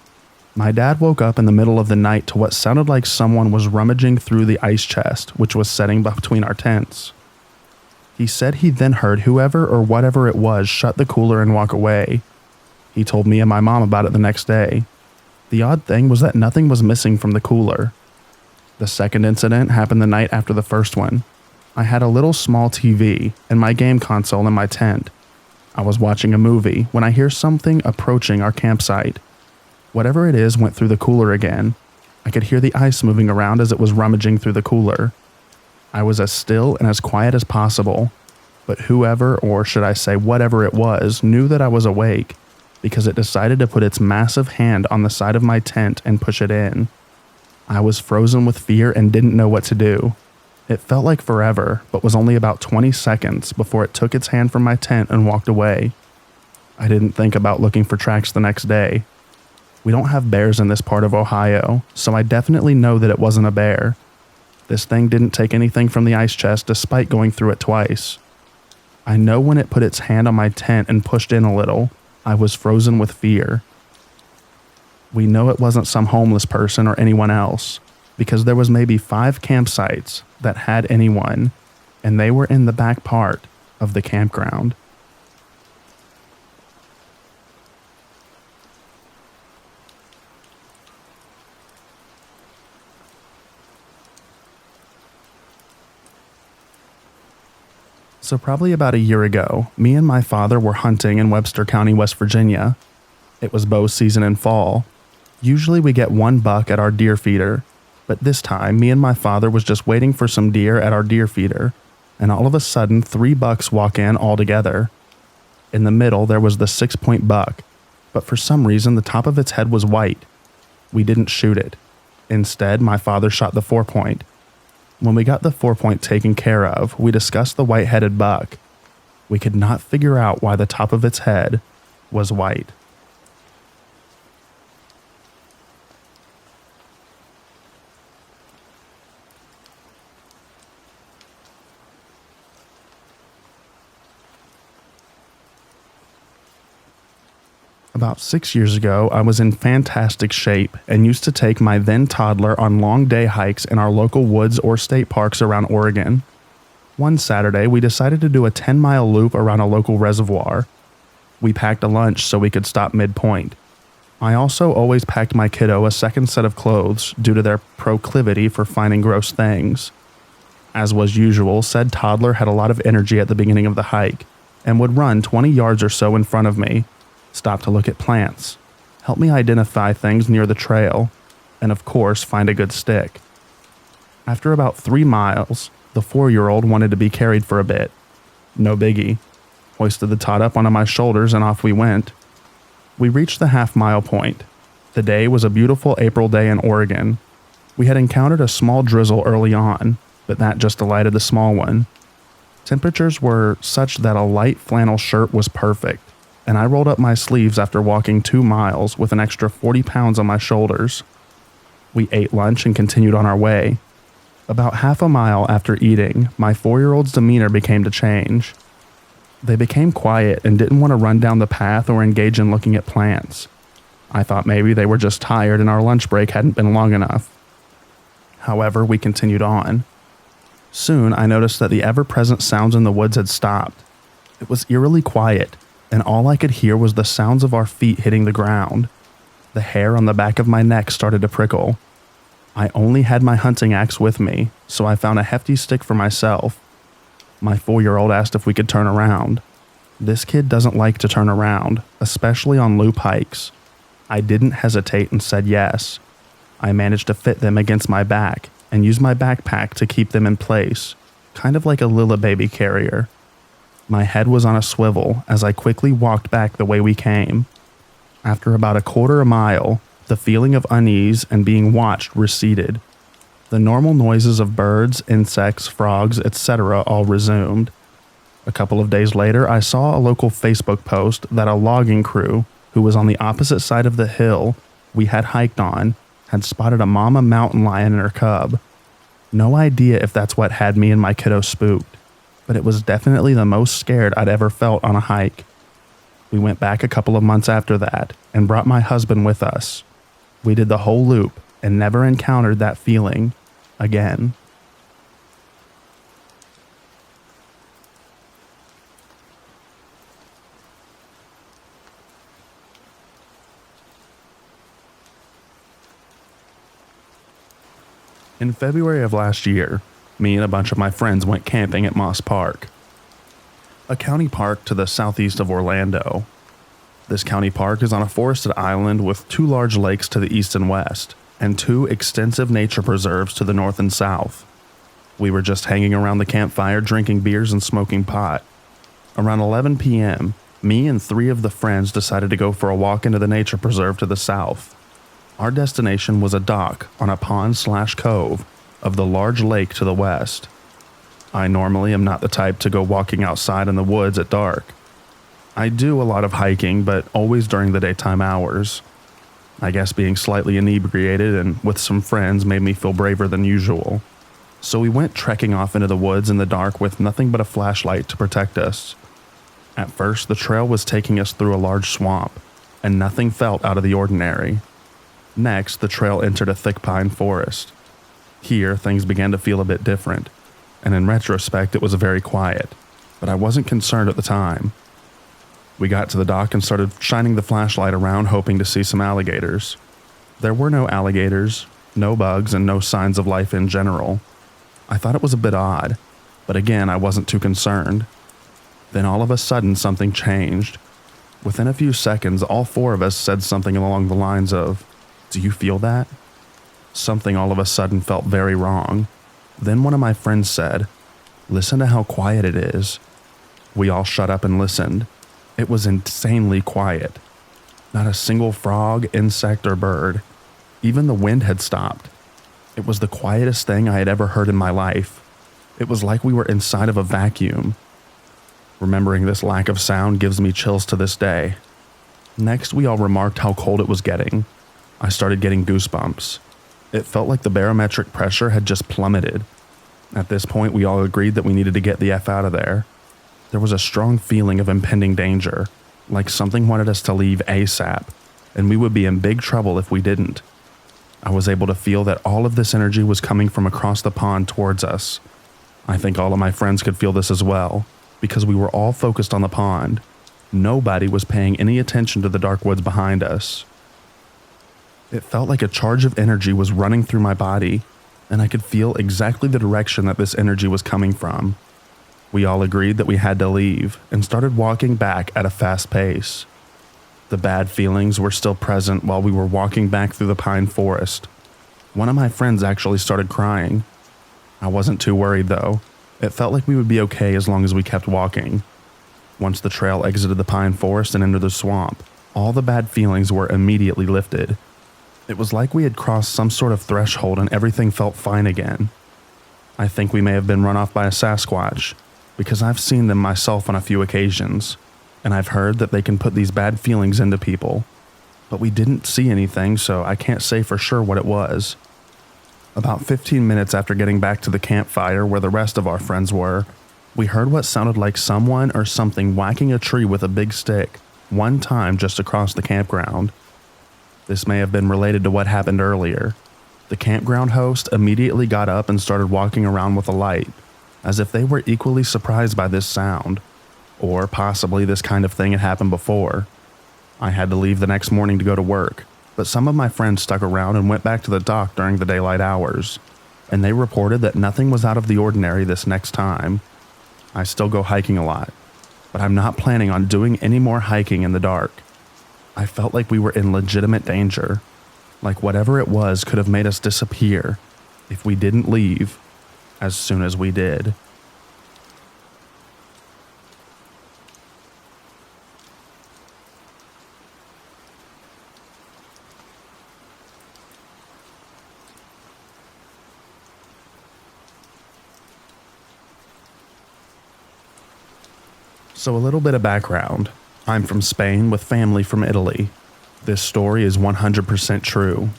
My dad woke up in the middle of the night to what sounded like someone was rummaging through the ice chest, which was setting between our tents. He said he then heard whoever or whatever it was shut the cooler and walk away. He told me and my mom about it the next day. The odd thing was that nothing was missing from the cooler. The second incident happened the night after the first one. I had a little small TV and my game console in my tent. I was watching a movie when I hear something approaching our campsite. Whatever it is went through the cooler again. I could hear the ice moving around as it was rummaging through the cooler. I was as still and as quiet as possible, but whoever, or should I say whatever it was, knew that I was awake because it decided to put its massive hand on the side of my tent and push it in. I was frozen with fear and didn't know what to do. It felt like forever, but was only about 20 seconds before it took its hand from my tent and walked away. I didn't think about looking for tracks the next day. We don't have bears in this part of Ohio, so I definitely know that it wasn't a bear. This thing didn't take anything from the ice chest despite going through it twice. I know when it put its hand on my tent and pushed in a little, I was frozen with fear. We know it wasn't some homeless person or anyone else, because there was maybe 5 campsites that had anyone, and they were in the back part of the campground. So probably about a year ago, me and my father were hunting in Webster County, West Virginia. It was bow season in fall. Usually we get 1 buck at our deer feeder, but this time me and my father was just waiting for some deer at our deer feeder, and all of a sudden 3 bucks walk in all together. In the middle there was the 6-point buck, but for some reason the top of its head was white. We didn't shoot it. Instead, my father shot the 4-point. When we got the 4-point taken care of, we discussed the white-headed buck. We could not figure out why the top of its head was white. About 6 years ago, I was in fantastic shape and used to take my then toddler on long day hikes in our local woods or state parks around Oregon. One Saturday, we decided to do a 10-mile loop around a local reservoir. We packed a lunch so we could stop midpoint. I also always packed my kiddo a second set of clothes due to their proclivity for finding gross things. As was usual, said toddler had a lot of energy at the beginning of the hike, and would run 20 yards or so in front of me, stop to look at plants, help me identify things near the trail, and of course find a good stick. After about 3 miles, the 4-year-old wanted to be carried for a bit. No biggie. Hoisted the tot up onto my shoulders and off we went. We reached the half-mile point. The day was a beautiful April day in Oregon. We had encountered a small drizzle early on, but that just delighted the small one. Temperatures were such that a light flannel shirt was perfect, and I rolled up my sleeves after walking 2 miles with an extra 40 pounds on my shoulders. We ate lunch and continued on our way. About half a mile after eating, my 4-year-old's demeanor began to change. They became quiet and didn't want to run down the path or engage in looking at plants. I thought maybe they were just tired and our lunch break hadn't been long enough. However, we continued on. Soon, I noticed that the ever-present sounds in the woods had stopped. It was eerily quiet, and all I could hear was the sounds of our feet hitting the ground. The hair on the back of my neck started to prickle. I only had my hunting axe with me, so I found a hefty stick for myself. My 4-year-old asked if we could turn around. This kid doesn't like to turn around, especially on loop hikes. I didn't hesitate and said yes. I managed to fit them against my back and use my backpack to keep them in place, kind of like a lullaby carrier. My head was on a swivel as I quickly walked back the way we came. After about a quarter mile, the feeling of unease and being watched receded. The normal noises of birds, insects, frogs, etc. all resumed. A couple of days later, I saw a local Facebook post that a logging crew, who was on the opposite side of the hill we had hiked on, had spotted a mama mountain lion and her cub. No idea if that's what had me and my kiddo spooked, but it was definitely the most scared I'd ever felt on a hike. We went back a couple of months after that and brought my husband with us. We did the whole loop and never encountered that feeling again. In February of last year, me and a bunch of my friends went camping at Moss Park, a county park to the southeast of Orlando. This county park is on a forested island with 2 large lakes to the east and west, and 2 extensive nature preserves to the north and south. We were just hanging around the campfire drinking beers and smoking pot. Around 11 p.m., me and 3 of the friends decided to go for a walk into the nature preserve to the south. Our destination was a dock on a pond/cove of the large lake to the west. I normally am not the type to go walking outside in the woods at dark. I do a lot of hiking, but always during the daytime hours. I guess being slightly inebriated and with some friends made me feel braver than usual. So we went trekking off into the woods in the dark with nothing but a flashlight to protect us. At first, the trail was taking us through a large swamp, and nothing felt out of the ordinary. Next, the trail entered a thick pine forest. Here, things began to feel a bit different, and in retrospect, it was very quiet, but I wasn't concerned at the time. We got to the dock and started shining the flashlight around, hoping to see some alligators. There were no alligators, no bugs, and no signs of life in general. I thought it was a bit odd, but again, I wasn't too concerned. Then all of a sudden, something changed. Within a few seconds, all 4 of us said something along the lines of, "Do you feel that?" Something all of a sudden felt very wrong. Then one of my friends said, "Listen to how quiet it is." We all shut up and listened. It was insanely quiet. Not a single frog, insect, or bird. Even the wind had stopped. It was the quietest thing I had ever heard in my life. It was like we were inside of a vacuum. Remembering this lack of sound gives me chills to this day. Next, we all remarked how cold it was getting. I started getting goosebumps. It felt like the barometric pressure had just plummeted. At this point, we all agreed that we needed to get the F out of there. There was a strong feeling of impending danger, like something wanted us to leave ASAP, and we would be in big trouble if we didn't. I was able to feel that all of this energy was coming from across the pond towards us. I think all of my friends could feel this as well, because we were all focused on the pond. Nobody was paying any attention to the dark woods behind us. It felt like a charge of energy was running through my body, and I could feel exactly the direction that this energy was coming from. We all agreed that we had to leave and started walking back at a fast pace. The bad feelings were still present while we were walking back through the pine forest. One of my friends actually started crying. I wasn't too worried though. It felt like we would be okay as long as we kept walking. Once the trail exited the pine forest and entered the swamp, all the bad feelings were immediately lifted. It was like we had crossed some sort of threshold and everything felt fine again. I think we may have been run off by a Sasquatch, because I've seen them myself on a few occasions, and I've heard that they can put these bad feelings into people. But we didn't see anything, so I can't say for sure what it was. About 15 minutes after getting back to the campfire where the rest of our friends were, we heard what sounded like someone or something whacking a tree with a big stick one time just across the campground. This may have been related to what happened earlier. The campground host immediately got up and started walking around with a light, as if they were equally surprised by this sound, or possibly this kind of thing had happened before. I had to leave the next morning to go to work, but some of my friends stuck around and went back to the dock during the daylight hours, and they reported that nothing was out of the ordinary this next time. I still go hiking a lot, but I'm not planning on doing any more hiking in the dark. I felt like we were in legitimate danger, like whatever it was could have made us disappear if we didn't leave as soon as we did. So a little bit of background. I'm from Spain with family from Italy. This story is 100% true.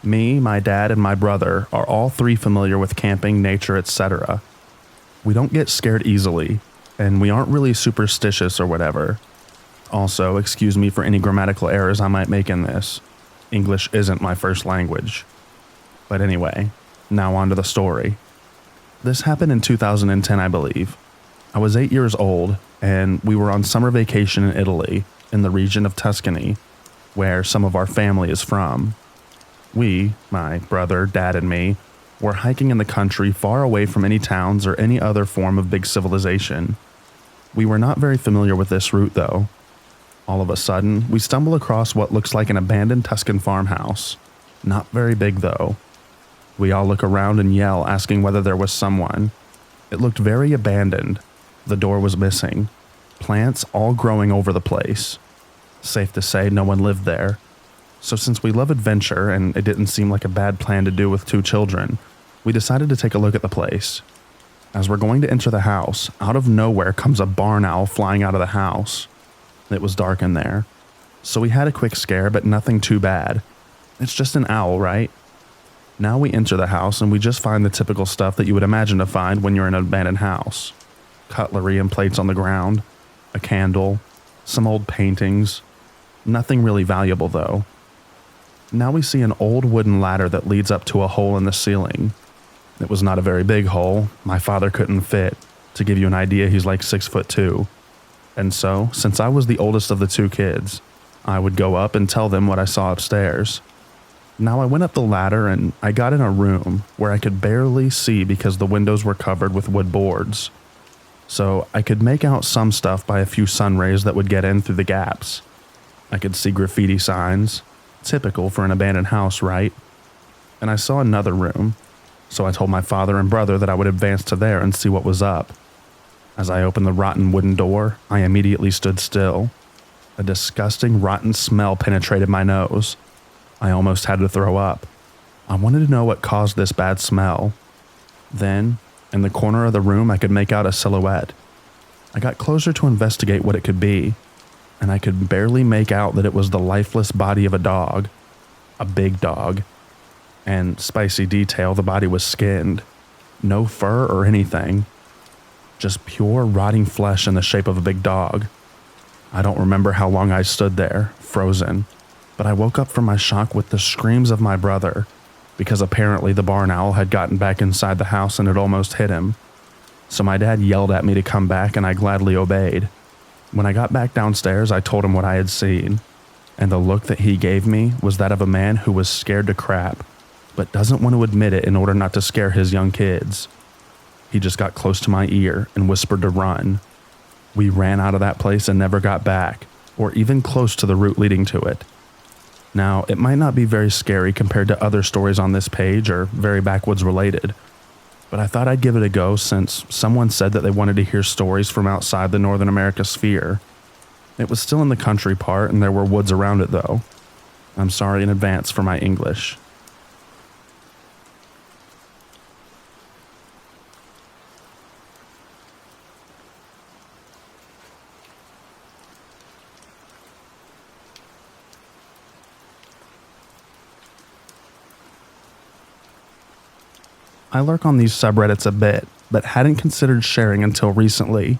Me, my dad, and my brother are all three familiar with camping, nature, etc. We don't get scared easily, and we aren't really superstitious or whatever. Also, excuse me for any grammatical errors I might make in this. English isn't my first language. But anyway, now on to the story. This happened in 2010, I believe. I was 8 years old, and we were on summer vacation in Italy, in the region of Tuscany, where some of our family is from. We, my brother, dad, and me, were hiking in the country far away from any towns or any other form of big civilization. We were not very familiar with this route, though. All of a sudden, we stumble across what looks like an abandoned Tuscan farmhouse. Not very big, though. We all look around and yell, asking whether there was someone. It looked very abandoned. The door was missing. Plants all growing over the place. Safe to say, no one lived there. So since we love adventure and it didn't seem like a bad plan to do with 2 children, we decided to take a look at the place. As we're going to enter the house, out of nowhere comes a barn owl flying out of the house. It was dark in there, so we had a quick scare, but nothing too bad. It's just an owl, right? Now we enter the house and we just find the typical stuff that you would imagine to find when you're in an abandoned house. Cutlery and plates on the ground, a candle, some old paintings. Nothing really valuable though. Now we see an old wooden ladder that leads up to a hole in the ceiling. It was not a very big hole. My father couldn't fit. To give you an idea, he's like 6'2". And so, since I was the oldest of the 2 kids, I would go up and tell them what I saw upstairs. Now I went up the ladder and I got in a room where I could barely see because the windows were covered with wood boards. So I could make out some stuff by a few sun rays that would get in through the gaps. I could see graffiti signs, typical for an abandoned house, right? And I saw another room, so I told my father and brother that I would advance to there and see what was up. As I opened the rotten wooden door, I immediately stood still. A disgusting rotten smell penetrated my nose. I almost had to throw up. I wanted to know what caused this bad smell. Then, in the corner of the room, I could make out a silhouette. I got closer to investigate what it could be, and I could barely make out that it was the lifeless body of a dog. A big dog. And spicy detail, the body was skinned. No fur or anything. Just pure rotting flesh in the shape of a big dog. I don't remember how long I stood there, frozen, but I woke up from my shock with the screams of my brother, because apparently the barn owl had gotten back inside the house and had almost hit him. So my dad yelled at me to come back and I gladly obeyed. When I got back downstairs, I told him what I had seen, and the look that he gave me was that of a man who was scared to crap, but doesn't want to admit it in order not to scare his young kids. He just got close to my ear and whispered to run. We ran out of that place and never got back, or even close to the route leading to it. Now, it might not be very scary compared to other stories on this page or very Backwoods related, but I thought I'd give it a go since someone said that they wanted to hear stories from outside the Northern America sphere. It was still in the country part and there were woods around it though. I'm sorry in advance for my English. I lurk on these subreddits a bit, but hadn't considered sharing until recently.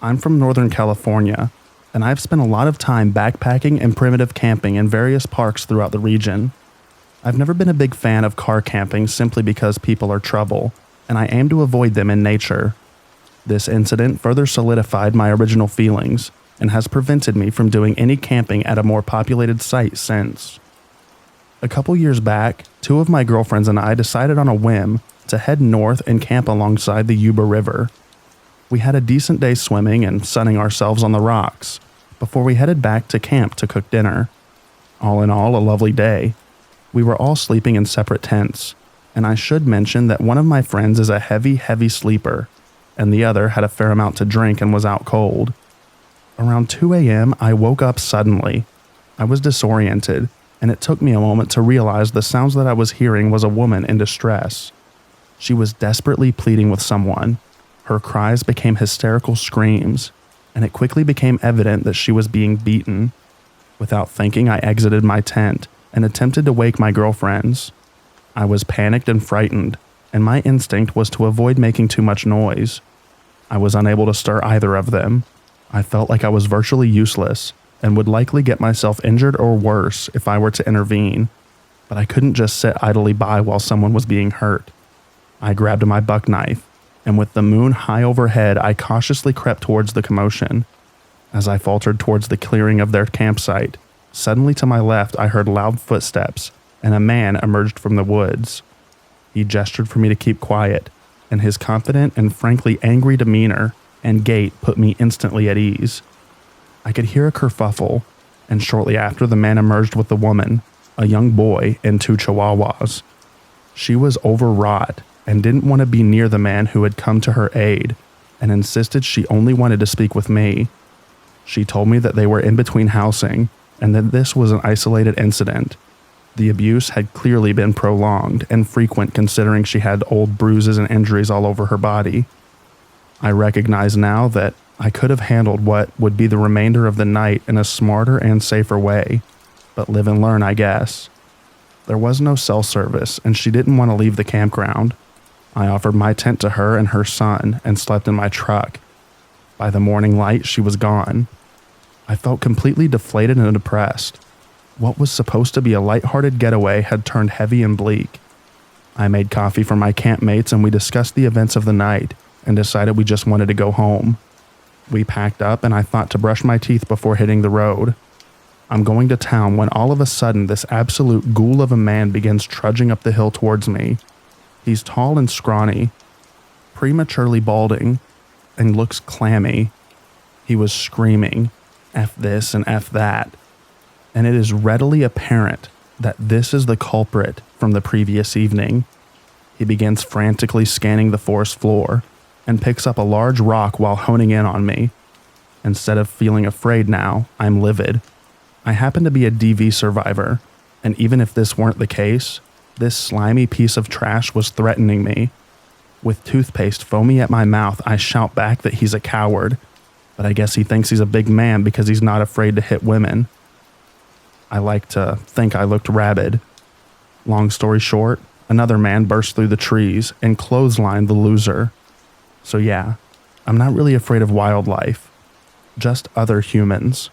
I'm from Northern California, and I've spent a lot of time backpacking and primitive camping in various parks throughout the region. I've never been a big fan of car camping simply because people are trouble, and I aim to avoid them in nature. This incident further solidified my original feelings, and has prevented me from doing any camping at a more populated site since. A couple years back, 2 of my girlfriends and I decided on a whim to head north and camp alongside the Yuba River. We had a decent day swimming and sunning ourselves on the rocks before we headed back to camp to cook dinner. All in all, a lovely day. We were all sleeping in separate tents, and I should mention that one of my friends is a heavy sleeper, and the other had a fair amount to drink and was out cold. Around 2 a.m., I woke up suddenly. I was disoriented, and it took me a moment to realize the sounds that I was hearing was a woman in distress. She was desperately pleading with someone. Her cries became hysterical screams, and it quickly became evident that she was being beaten. Without thinking, I exited my tent and attempted to wake my girlfriends. I was panicked and frightened, and my instinct was to avoid making too much noise. I was unable to stir either of them. I felt like I was virtually useless and would likely get myself injured or worse if I were to intervene, but I couldn't just sit idly by while someone was being hurt. I grabbed my buck knife, and with the moon high overhead, I cautiously crept towards the commotion. As I faltered towards the clearing of their campsite, suddenly to my left I heard loud footsteps, and a man emerged from the woods. He gestured for me to keep quiet, and his confident and frankly angry demeanor and gait put me instantly at ease. I could hear a kerfuffle, and shortly after the man emerged with the woman, a young boy, and 2 chihuahuas. She was overwrought and didn't want to be near the man who had come to her aid, and insisted she only wanted to speak with me. She told me that they were in between housing, and that this was an isolated incident. The abuse had clearly been prolonged and frequent considering she had old bruises and injuries all over her body. I recognize now that I could have handled what would be the remainder of the night in a smarter and safer way, but live and learn, I guess. There was no cell service, and she didn't want to leave the campground. I offered my tent to her and her son and slept in my truck. By the morning light, she was gone. I felt completely deflated and depressed. What was supposed to be a lighthearted getaway had turned heavy and bleak. I made coffee for my campmates and we discussed the events of the night and decided we just wanted to go home. We packed up and I thought to brush my teeth before hitting the road. I'm going to town when all of a sudden this absolute ghoul of a man begins trudging up the hill towards me. He's tall and scrawny, prematurely balding, and looks clammy. He was screaming, "F this and F that," and it is readily apparent that this is the culprit from the previous evening. He begins frantically scanning the forest floor and picks up a large rock while honing in on me. Instead of feeling afraid now, I'm livid. I happen to be a DV survivor, and even if this weren't the case, this slimy piece of trash was threatening me. With toothpaste foamy at my mouth, I shout back that he's a coward, but I guess he thinks he's a big man because he's not afraid to hit women. I like to think I looked rabid. Long story short, another man burst through the trees and clotheslined the loser. So yeah, I'm not really afraid of wildlife, just other humans.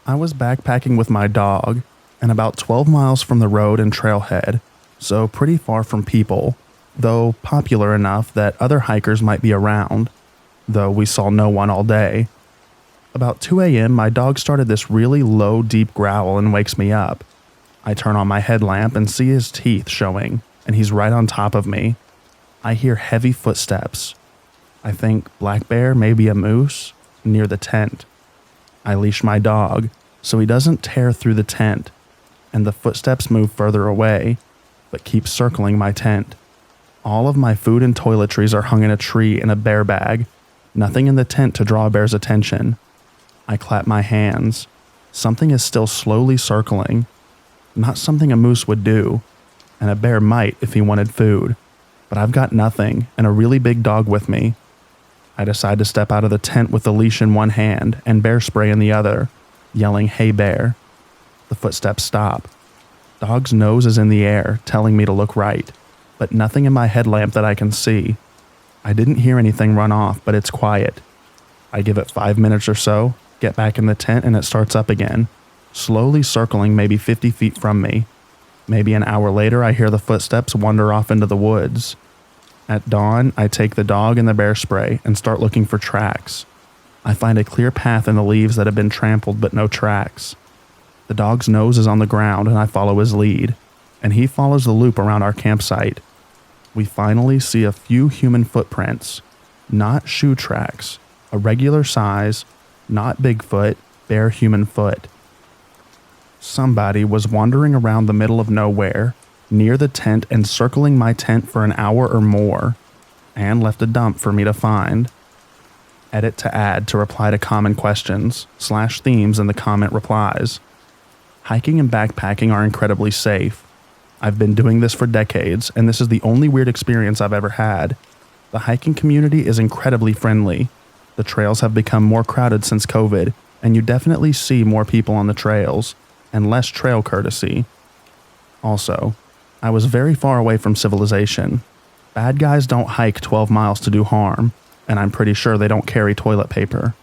I was backpacking with my dog, and about 12 miles from the road and trailhead, so pretty far from people, though popular enough that other hikers might be around, though we saw no one all day. About 2 a.m., my dog started this really low, deep growl and wakes me up. I turn on my headlamp and see his teeth showing, and he's right on top of me. I hear heavy footsteps. I think black bear, maybe a moose, near the tent. I leash my dog so he doesn't tear through the tent, and the footsteps move further away, but keep circling my tent. All of my food and toiletries are hung in a tree in a bear bag, nothing in the tent to draw a bear's attention. I clap my hands. Something is still slowly circling. Not something a moose would do, and a bear might if he wanted food, but I've got nothing and a really big dog with me. I decide to step out of the tent with the leash in one hand and bear spray in the other, yelling, "Hey bear." The footsteps stop. Dog's nose is in the air, telling me to look right, but nothing in my headlamp that I can see. I didn't hear anything run off, but it's quiet. I give it 5 minutes or so, get back in the tent, and it starts up again, slowly circling maybe 50 feet from me. Maybe an hour later, I hear the footsteps wander off into the woods. At dawn, I take the dog and the bear spray and start looking for tracks. I find a clear path in the leaves that have been trampled but no tracks. The dog's nose is on the ground and I follow his lead, and he follows the loop around our campsite. We finally see a few human footprints, not shoe tracks, a regular size, not Bigfoot, bare human foot. Somebody was wandering around the middle of nowhere, near the tent and circling my tent for an hour or more, and left a dump for me to find. Edit to add to reply to common questions / themes in the comment replies. Hiking and backpacking are incredibly safe. I've been doing this for decades, and this is the only weird experience I've ever had. The hiking community is incredibly friendly. The trails have become more crowded since COVID, and you definitely see more people on the trails, and less trail courtesy. Also, I was very far away from civilization. Bad guys don't hike 12 miles to do harm, and I'm pretty sure they don't carry toilet paper.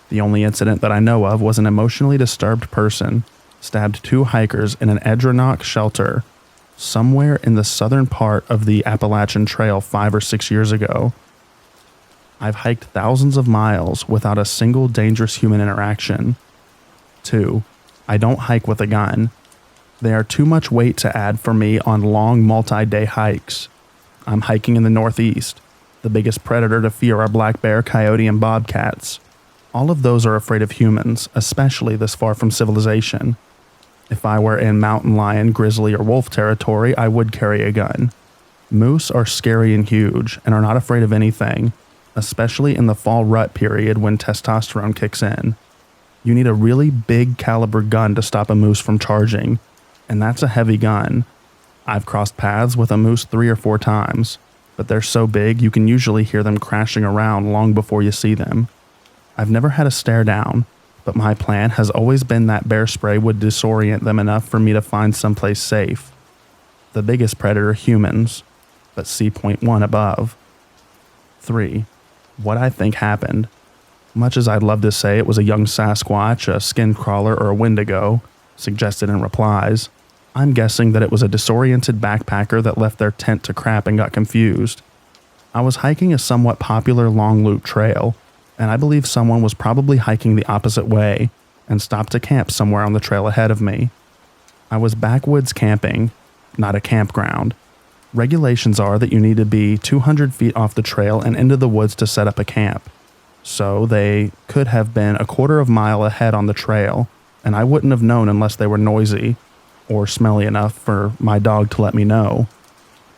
The only incident that I know of was an emotionally disturbed person stabbed 2 hikers in an Edronach shelter somewhere in the southern part of the Appalachian Trail 5 or 6 years ago. I've hiked thousands of miles without a single dangerous human interaction. 2. I don't hike with a gun. They are too much weight to add for me on long multi-day hikes. I'm hiking in the Northeast. The biggest predator to fear are black bear, coyote, and bobcats. All of those are afraid of humans, especially this far from civilization. If I were in mountain lion, grizzly, or wolf territory, I would carry a gun. Moose are scary and huge and are not afraid of anything, especially in the fall rut period when testosterone kicks in. You need a really big caliber gun to stop a moose from charging, and that's a heavy gun. I've crossed paths with a moose 3 or 4 times, but they're so big you can usually hear them crashing around long before you see them. I've never had a stare down, but my plan has always been that bear spray would disorient them enough for me to find someplace safe. The biggest predator, humans, but see point 1 above. 3. What I think happened. Much as I'd love to say it was a young Sasquatch, a skin crawler, or a Wendigo, suggested in replies, I'm guessing that it was a disoriented backpacker that left their tent to crap and got confused. I was hiking a somewhat popular long loop trail, and I believe someone was probably hiking the opposite way and stopped to camp somewhere on the trail ahead of me. I was backwoods camping, not a campground. Regulations are that you need to be 200 feet off the trail and into the woods to set up a camp. So they could have been a quarter of a mile ahead on the trail, and I wouldn't have known unless they were noisy or smelly enough for my dog to let me know.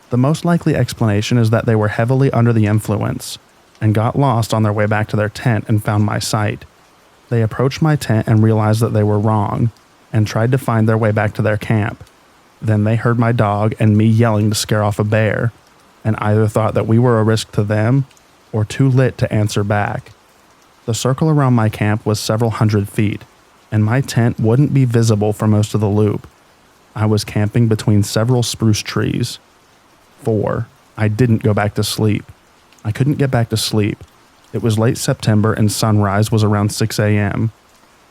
The most likely explanation is that they were heavily under the influence and got lost on their way back to their tent and found my site. They approached my tent and realized that they were wrong and tried to find their way back to their camp. Then they heard my dog and me yelling to scare off a bear, and either thought that we were a risk to them or too lit to answer back. The circle around my camp was several hundred feet, and my tent wouldn't be visible for most of the loop. I was camping between several spruce trees. 4. I didn't go back to sleep. I couldn't get back to sleep. It was late September and sunrise was around 6 a.m.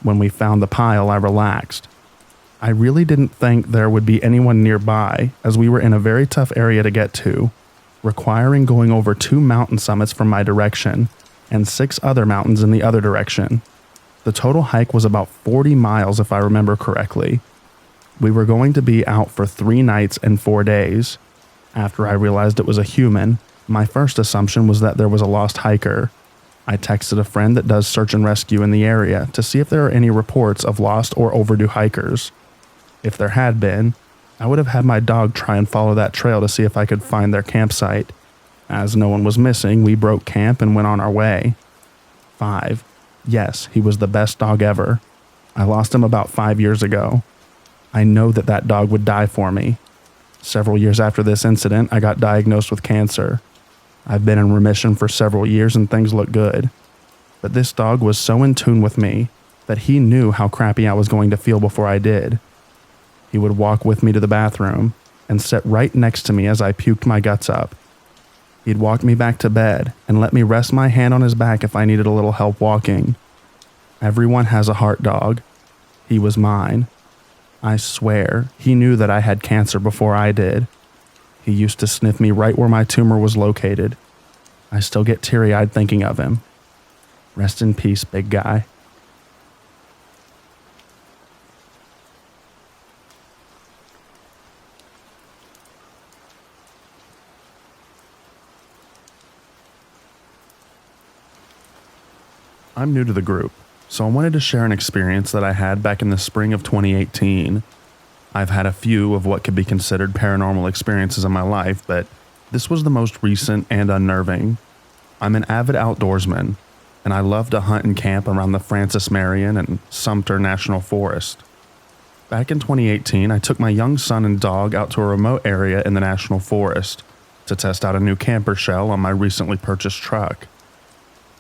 When we found the pile, I relaxed. I really didn't think there would be anyone nearby, as we were in a very tough area to get to, requiring going over 2 mountain summits from my direction and 6 other mountains in the other direction. The total hike was about 40 miles if I remember correctly. We were going to be out for 3 nights and 4 days. After I realized it was a human, my first assumption was that there was a lost hiker. I texted a friend that does search and rescue in the area to see if there are any reports of lost or overdue hikers. If there had been, I would have had my dog try and follow that trail to see if I could find their campsite. As no one was missing, we broke camp and went on our way. 5. Yes, he was the best dog ever. I lost him about 5 years ago. I know that that dog would die for me. Several years after this incident, I got diagnosed with cancer. I've been in remission for several years and things look good. But this dog was so in tune with me that he knew how crappy I was going to feel before I did. He would walk with me to the bathroom and sit right next to me as I puked my guts up. He'd walk me back to bed and let me rest my hand on his back if I needed a little help walking. Everyone has a heart dog. He was mine. I swear, he knew that I had cancer before I did. He used to sniff me right where my tumor was located. I still get teary-eyed thinking of him. Rest in peace, big guy. I'm new to the group, so I wanted to share an experience that I had back in the spring of 2018. I've had a few of what could be considered paranormal experiences in my life, but this was the most recent and unnerving. I'm an avid outdoorsman, and I love to hunt and camp around the Francis Marion and Sumter National Forest. Back in 2018, I took my young son and dog out to a remote area in the National Forest to test out a new camper shell on my recently purchased truck.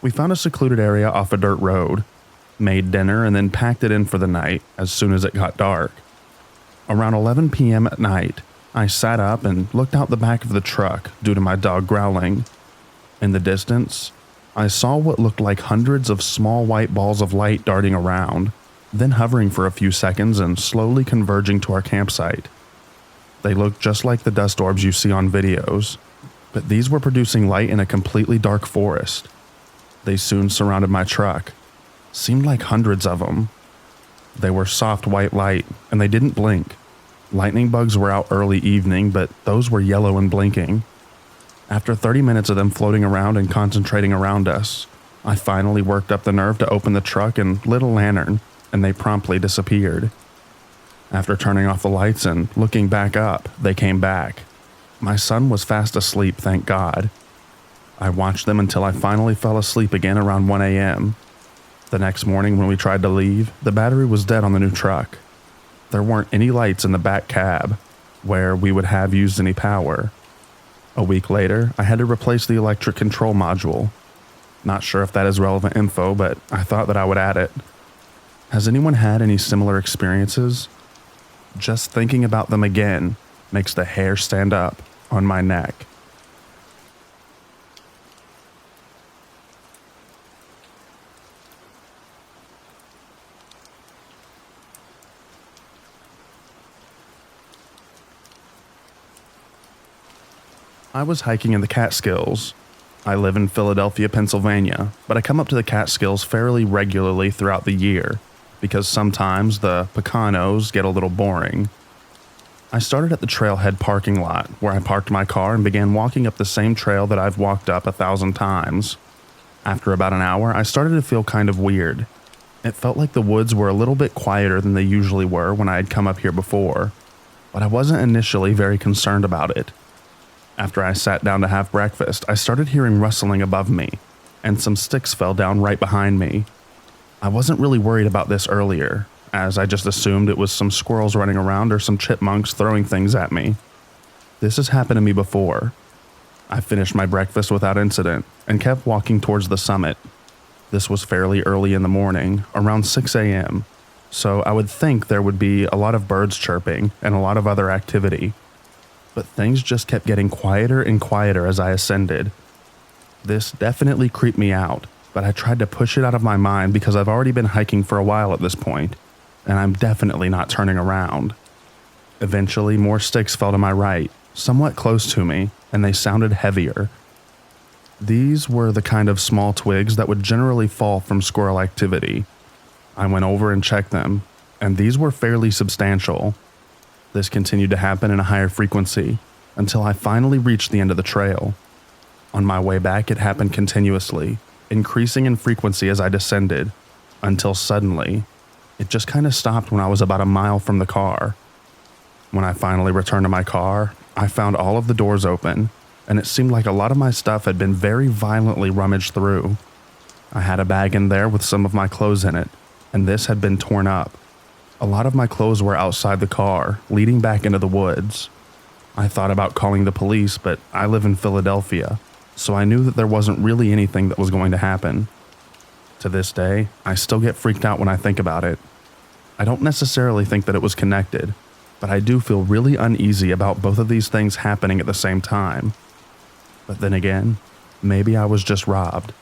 We found a secluded area off a dirt road, made dinner, and then packed it in for the night as soon as it got dark. Around 11 p.m. at night, I sat up and looked out the back of the truck due to my dog growling. In the distance, I saw what looked like hundreds of small white balls of light darting around, then hovering for a few seconds and slowly converging to our campsite. They looked just like the dust orbs you see on videos, but these were producing light in a completely dark forest. They soon surrounded my truck. Seemed like hundreds of them. They were soft white light, and they didn't blink. Lightning bugs were out early evening, but those were yellow and blinking. After 30 minutes of them floating around and concentrating around us, I finally worked up the nerve to open the truck and lit a lantern, and they promptly disappeared. After turning off the lights and looking back up, they came back. My son was fast asleep, thank God. I watched them until I finally fell asleep again around 1 a.m. The next morning when we tried to leave, the battery was dead on the new truck. There weren't any lights in the back cab, where we would have used any power. A week later, I had to replace the electric control module. Not sure if that is relevant info, but I thought that I would add it. Has anyone had any similar experiences? Just thinking about them again makes the hair stand up on my neck. I was hiking in the Catskills. I live in Philadelphia, Pennsylvania, but I come up to the Catskills fairly regularly throughout the year because sometimes the Poconos get a little boring. I started at the trailhead parking lot where I parked my car and began walking up the same trail that I've walked up 1,000 times. After about an hour, I started to feel kind of weird. It felt like the woods were a little bit quieter than they usually were when I had come up here before, but I wasn't initially very concerned about it. After I sat down to have breakfast, I started hearing rustling above me, and some sticks fell down right behind me. I wasn't really worried about this earlier, as I just assumed it was some squirrels running around or some chipmunks throwing things at me. This has happened to me before. I finished my breakfast without incident and kept walking towards the summit. This was fairly early in the morning, around 6 a.m., so I would think there would be a lot of birds chirping and a lot of other activity. But things just kept getting quieter and quieter as I ascended. This definitely creeped me out, but I tried to push it out of my mind because I've already been hiking for a while at this point, and I'm definitely not turning around. Eventually, more sticks fell to my right, somewhat close to me, and they sounded heavier. These were the kind of small twigs that would generally fall from squirrel activity. I went over and checked them, and these were fairly substantial. This continued to happen in a higher frequency until I finally reached the end of the trail. On my way back, it happened continuously, increasing in frequency as I descended, until suddenly, it just kind of stopped when I was about a mile from the car. When I finally returned to my car, I found all of the doors open, and it seemed like a lot of my stuff had been very violently rummaged through. I had a bag in there with some of my clothes in it, and this had been torn up. A lot of my clothes were outside the car, leading back into the woods. I thought about calling the police, but I live in Philadelphia, so I knew that there wasn't really anything that was going to happen. To this day, I still get freaked out when I think about it. I don't necessarily think that it was connected, but I do feel really uneasy about both of these things happening at the same time. But then again, maybe I was just robbed.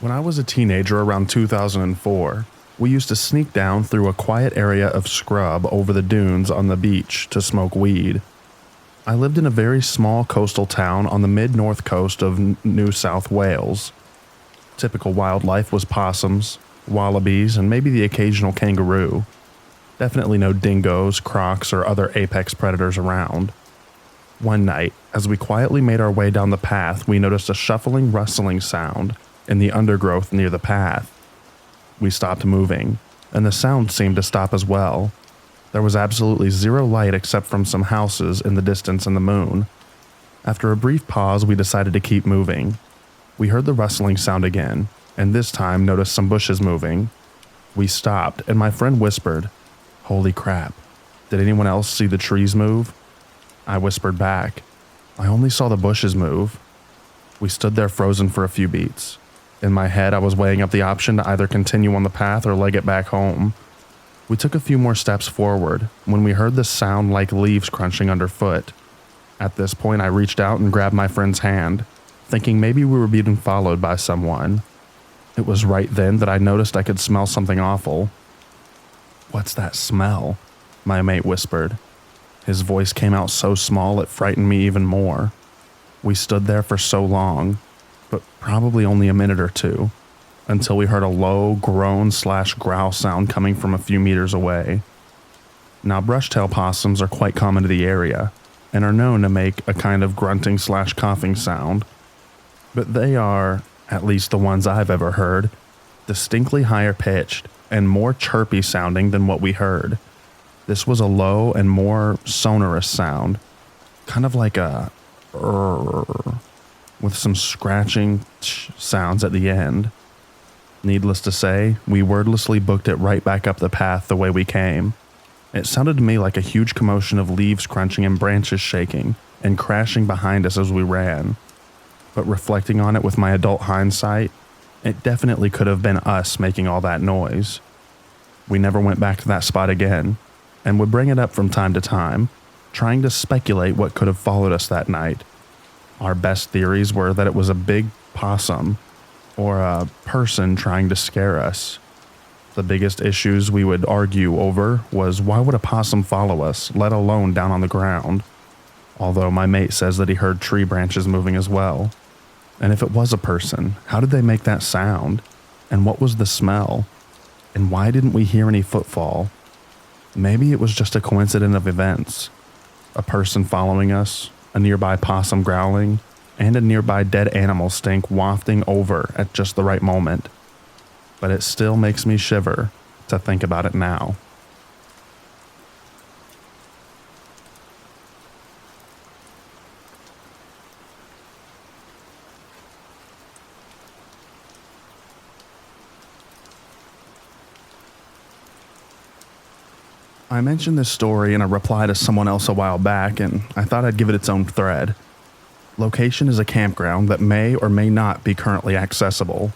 When I was a teenager around 2004, we used to sneak down through a quiet area of scrub over the dunes on the beach to smoke weed. I lived in a very small coastal town on the mid-north coast of New South Wales. Typical wildlife was possums, wallabies, and maybe the occasional kangaroo. Definitely no dingoes, crocs, or other apex predators around. One night, as we quietly made our way down the path, we noticed a shuffling, rustling sound in the undergrowth near the path. We stopped moving, and the sound seemed to stop as well. There was absolutely zero light except from some houses in the distance and the moon. After a brief pause, we decided to keep moving. We heard the rustling sound again, and this time noticed some bushes moving. We stopped, and my friend whispered, "Holy crap, did anyone else see the trees move?" I whispered back, "I only saw the bushes move." We stood there frozen for a few beats. In my head, I was weighing up the option to either continue on the path or leg it back home. We took a few more steps forward when we heard the sound like leaves crunching underfoot. At this point, I reached out and grabbed my friend's hand, thinking maybe we were being followed by someone. It was right then that I noticed I could smell something awful. "What's that smell?" my mate whispered. His voice came out so small it frightened me even more. We stood there for so long, but probably only a minute or two, until we heard a low groan/growl sound coming from a few meters away. Now, brush-tail possums are quite common to the area, and are known to make a kind of grunting/coughing sound, but they are, at least the ones I've ever heard, distinctly higher pitched and more chirpy sounding than what we heard. This was a low and more sonorous sound, kind of like a with some scratching sounds at the end. Needless to say, we wordlessly booked it right back up the path the way we came. It sounded to me like a huge commotion of leaves crunching and branches shaking and crashing behind us as we ran. But reflecting on it with my adult hindsight, it definitely could have been us making all that noise. We never went back to that spot again, and would bring it up from time to time, trying to speculate what could have followed us that night. Our best theories were that it was a big possum, or a person trying to scare us. The biggest issues we would argue over was why would a possum follow us, let alone down on the ground? Although my mate says that he heard tree branches moving as well. And if it was a person, how did they make that sound? And what was the smell? And why didn't we hear any footfall? Maybe it was just a coincidence of events. A person following us, a nearby possum growling, and a nearby dead animal stink wafting over at just the right moment. But it still makes me shiver to think about it now. I mentioned this story in a reply to someone else a while back, and I thought I'd give it its own thread. Location is a campground that may or may not be currently accessible.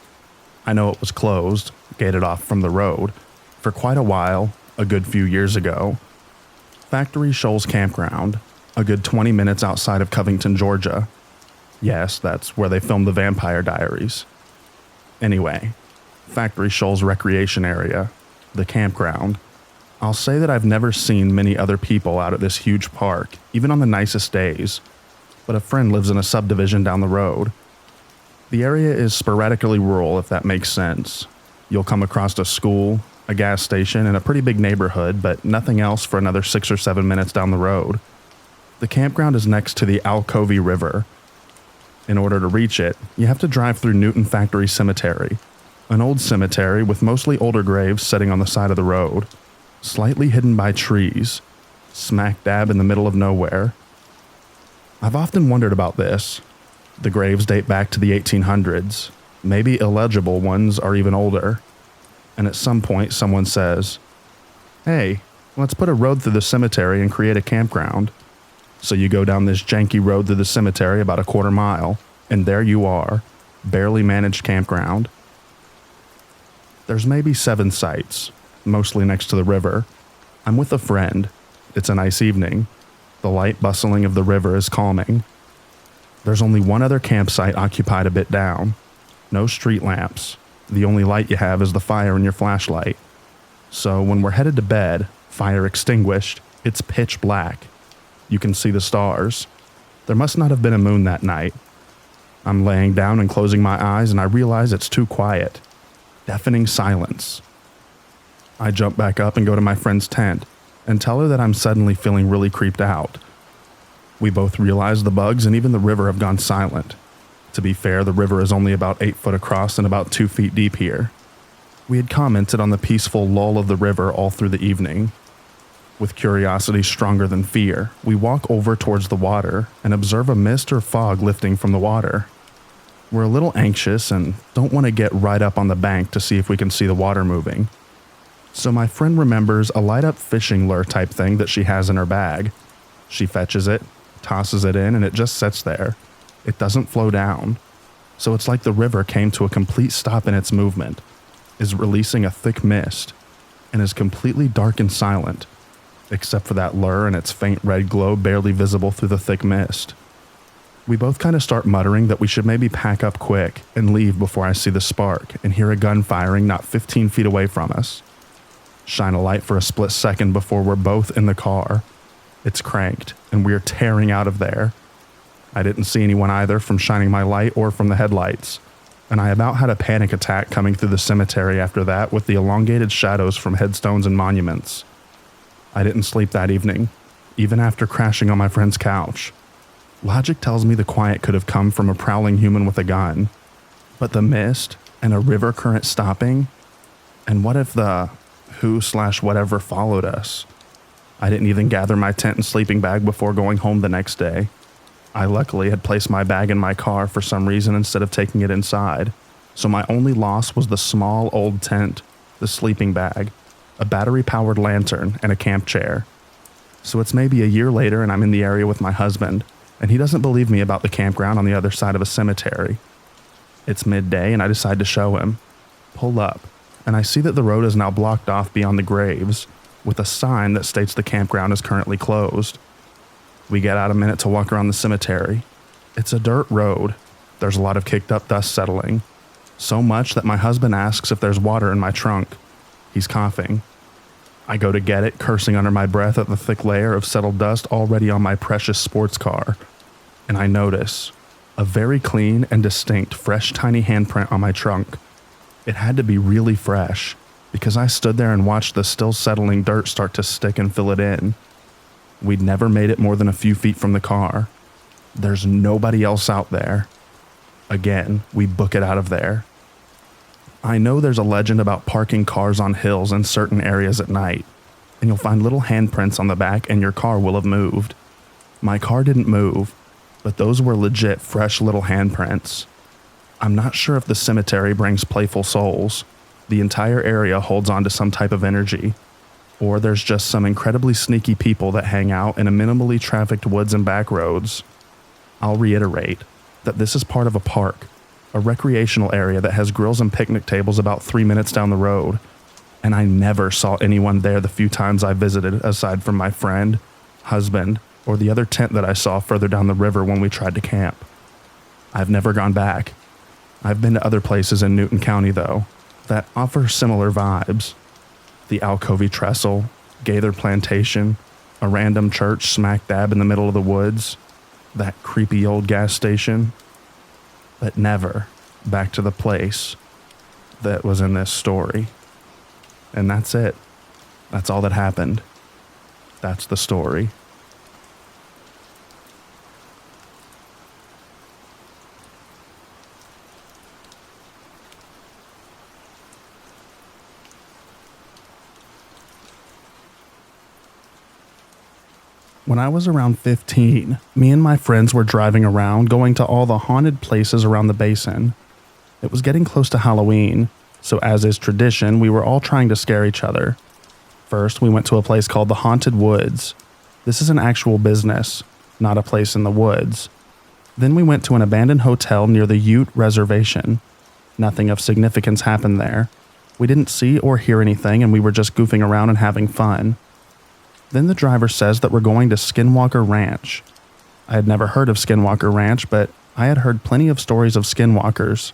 I know it was closed, gated off from the road, for quite a while, a good few years ago. Factory Shoals Campground, a good 20 minutes outside of Covington, Georgia. Yes, that's where they filmed the Vampire Diaries. Anyway, Factory Shoals Recreation Area, the campground. I'll say that I've never seen many other people out at this huge park, even on the nicest days, but a friend lives in a subdivision down the road. The area is sporadically rural, if that makes sense. You'll come across a school, a gas station, and a pretty big neighborhood, but nothing else for another 6 or 7 minutes down the road. The campground is next to the Alcovey River. In order to reach it, you have to drive through Newton Factory Cemetery, an old cemetery with mostly older graves sitting on the side of the road, slightly hidden by trees, smack dab in the middle of nowhere. I've often wondered about this. The graves date back to the 1800s. Maybe illegible ones are even older. And at some point someone says, "Hey, let's put a road through the cemetery and create a campground." So you go down this janky road through the cemetery about a quarter mile, and there you are, barely managed campground. There's maybe 7 sites, mostly next to the river. I'm with a friend. It's a nice evening. The light bustling of the river is calming. There's only one other campsite occupied a bit down. No street lamps. The only light you have is the fire in your flashlight. So when we're headed to bed, fire extinguished, it's pitch black. You can see the stars. There must not have been a moon that night. I'm laying down and closing my eyes, and I realize it's too quiet. Deafening silence. I jump back up and go to my friend's tent and tell her that I'm suddenly feeling really creeped out. We both realize the bugs and even the river have gone silent. To be fair, the river is only about 8 foot across and about 2 feet deep here. We had commented on the peaceful lull of the river all through the evening. With curiosity stronger than fear, we walk over towards the water and observe a mist or fog lifting from the water. We're a little anxious and don't want to get right up on the bank to see if we can see the water moving. So my friend remembers a light-up fishing lure type thing that she has in her bag. She fetches it, tosses it in, and it just sits there. It doesn't flow down. So it's like the river came to a complete stop in its movement, is releasing a thick mist, and is completely dark and silent, except for that lure and its faint red glow barely visible through the thick mist. We both kind of start muttering that we should maybe pack up quick and leave before I see the spark and hear a gun firing not 15 feet away from us. Shine a light for a split second before we're both in the car. It's cranked, and we are tearing out of there. I didn't see anyone either from shining my light or from the headlights, and I about had a panic attack coming through the cemetery after that with the elongated shadows from headstones and monuments. I didn't sleep that evening, even after crashing on my friend's couch. Logic tells me the quiet could have come from a prowling human with a gun, but the mist and a river current stopping, and what if the who/whatever followed us? I didn't even gather my tent and sleeping bag before going home the next day. I luckily had placed my bag in my car for some reason instead of taking it inside, so my only loss was the small old tent, the sleeping bag, a battery-powered lantern, and a camp chair. So it's maybe a year later and I'm in the area with my husband, and he doesn't believe me about the campground on the other side of a cemetery. It's midday and I decide to show him. Pull up, and I see that the road is now blocked off beyond the graves, with a sign that states the campground is currently closed. We get out a minute to walk around the cemetery. It's a dirt road. There's a lot of kicked up dust settling. So much that my husband asks if there's water in my trunk. He's coughing. I go to get it, cursing under my breath at the thick layer of settled dust already on my precious sports car. And I notice a very clean and distinct fresh tiny handprint on my trunk. It had to be really fresh, because I stood there and watched the still settling dirt start to stick and fill it in. We'd never made it more than a few feet from the car. There's nobody else out there. Again, we book it out of there. I know there's a legend about parking cars on hills in certain areas at night, and you'll find little handprints on the back and your car will have moved. My car didn't move, but those were legit fresh little handprints. I'm not sure if the cemetery brings playful souls. The entire area holds on to some type of energy, or there's just some incredibly sneaky people that hang out in a minimally trafficked woods and back roads. I'll reiterate that this is part of a park, a recreational area that has grills and picnic tables about 3 minutes down the road, and I never saw anyone there the few times I visited aside from my friend, husband, or the other tent that I saw further down the river when we tried to camp. I've never gone back. I've been to other places in Newton County, though, that offer similar vibes. The Alcovey Trestle, Gaither Plantation, a random church smack dab in the middle of the woods, that creepy old gas station. But never back to the place that was in this story. And that's it. That's all that happened. That's the story. When I was around 15, me and my friends were driving around going to all the haunted places around the basin. It was getting close to Halloween, so as is tradition, we were all trying to scare each other. First, we went to a place called the Haunted Woods. This is an actual business, not a place in the woods. Then we went to an abandoned hotel near the Ute Reservation. Nothing of significance happened there. We didn't see or hear anything, and we were just goofing around and having fun. Then the driver says that we're going to Skinwalker Ranch. I had never heard of Skinwalker Ranch, but I had heard plenty of stories of skinwalkers.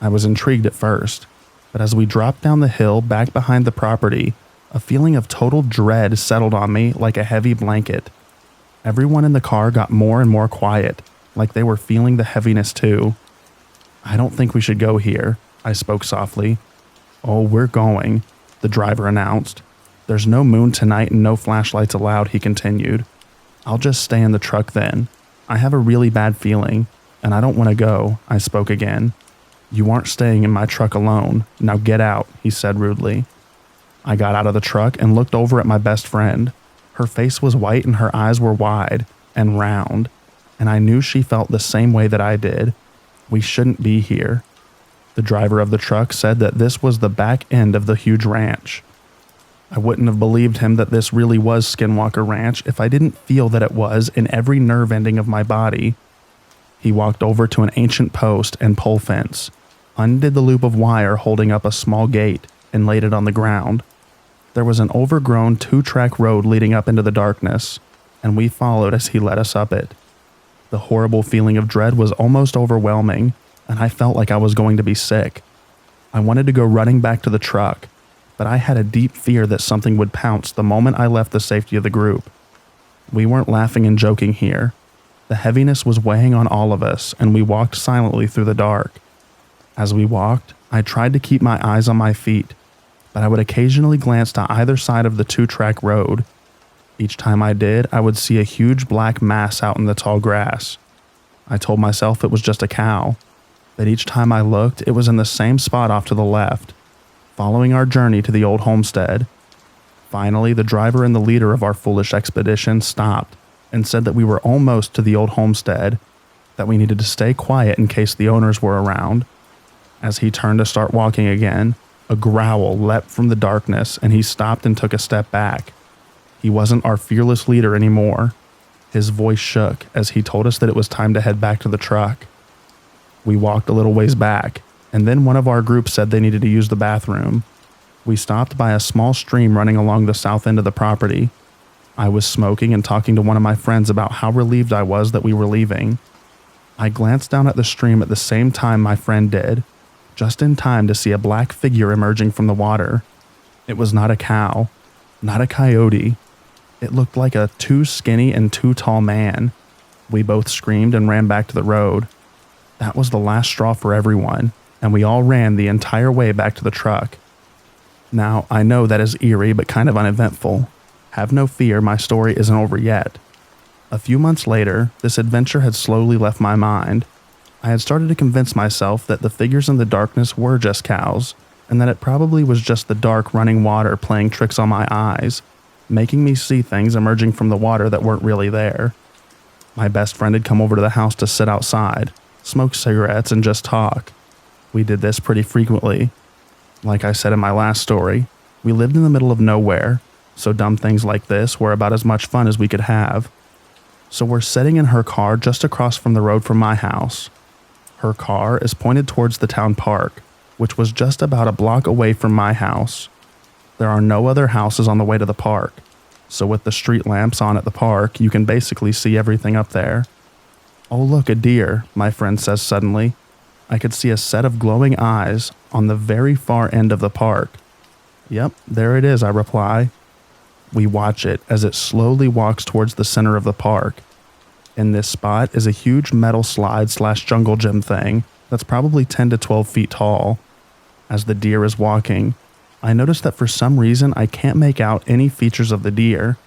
I was intrigued at first, but as we dropped down the hill back behind the property, a feeling of total dread settled on me like a heavy blanket. Everyone in the car got more and more quiet, like they were feeling the heaviness too. "I don't think we should go here," I spoke softly. "Oh, we're going," the driver announced. "There's no moon tonight and no flashlights allowed," he continued. "I'll just stay in the truck then. I have a really bad feeling, and I don't want to go," I spoke again. "You aren't staying in my truck alone. Now get out," he said rudely. I got out of the truck and looked over at my best friend. Her face was white and her eyes were wide and round, and I knew she felt the same way that I did. We shouldn't be here. The driver of the truck said that this was the back end of the huge ranch. I wouldn't have believed him that this really was Skinwalker Ranch if I didn't feel that it was in every nerve ending of my body. He walked over to an ancient post and pole fence, undid the loop of wire holding up a small gate, and laid it on the ground. There was an overgrown 2-track road leading up into the darkness, and we followed as he led us up it. The horrible feeling of dread was almost overwhelming, and I felt like I was going to be sick. I wanted to go running back to the truck, but I had a deep fear that something would pounce the moment I left the safety of the group. We weren't laughing and joking here. The heaviness was weighing on all of us, and we walked silently through the dark. As we walked, I tried to keep my eyes on my feet, but I would occasionally glance to either side of the 2-track road. Each time I did, I would see a huge black mass out in the tall grass. I told myself it was just a cow, but each time I looked, it was in the same spot off to the left, following our journey to the old homestead. Finally, the driver and the leader of our foolish expedition stopped and said that we were almost to the old homestead, that we needed to stay quiet in case the owners were around. As he turned to start walking again, a growl leapt from the darkness and he stopped and took a step back. He wasn't our fearless leader anymore. His voice shook as he told us that it was time to head back to the truck. We walked a little ways back, and then one of our group said they needed to use the bathroom. We stopped by a small stream running along the south end of the property. I was smoking and talking to one of my friends about how relieved I was that we were leaving. I glanced down at the stream at the same time my friend did, just in time to see a black figure emerging from the water. It was not a cow, not a coyote. It looked like a too skinny and too tall man. We both screamed and ran back to the road. That was the last straw for everyone, and we all ran the entire way back to the truck. Now, I know that is eerie but kind of uneventful. Have no fear, my story isn't over yet. A few months later, this adventure had slowly left my mind. I had started to convince myself that the figures in the darkness were just cows, and that it probably was just the dark running water playing tricks on my eyes, making me see things emerging from the water that weren't really there. My best friend had come over to the house to sit outside, smoke cigarettes, and just talk. We did this pretty frequently. Like I said in my last story, we lived in the middle of nowhere, so dumb things like this were about as much fun as we could have. So we're sitting in her car just across from the road from my house. Her car is pointed towards the town park, which was just about a block away from my house. There are no other houses on the way to the park, so with the street lamps on at the park, you can basically see everything up there. "Oh look, a deer," my friend says suddenly. I could see a set of glowing eyes on the very far end of the park. Yep, there it is, I reply. We watch it as it slowly walks towards the center of the park. In this spot is a huge metal slide/jungle gym thing that's probably 10 to 12 feet tall. As the deer is walking, I notice that for some reason I can't make out any features of the deer.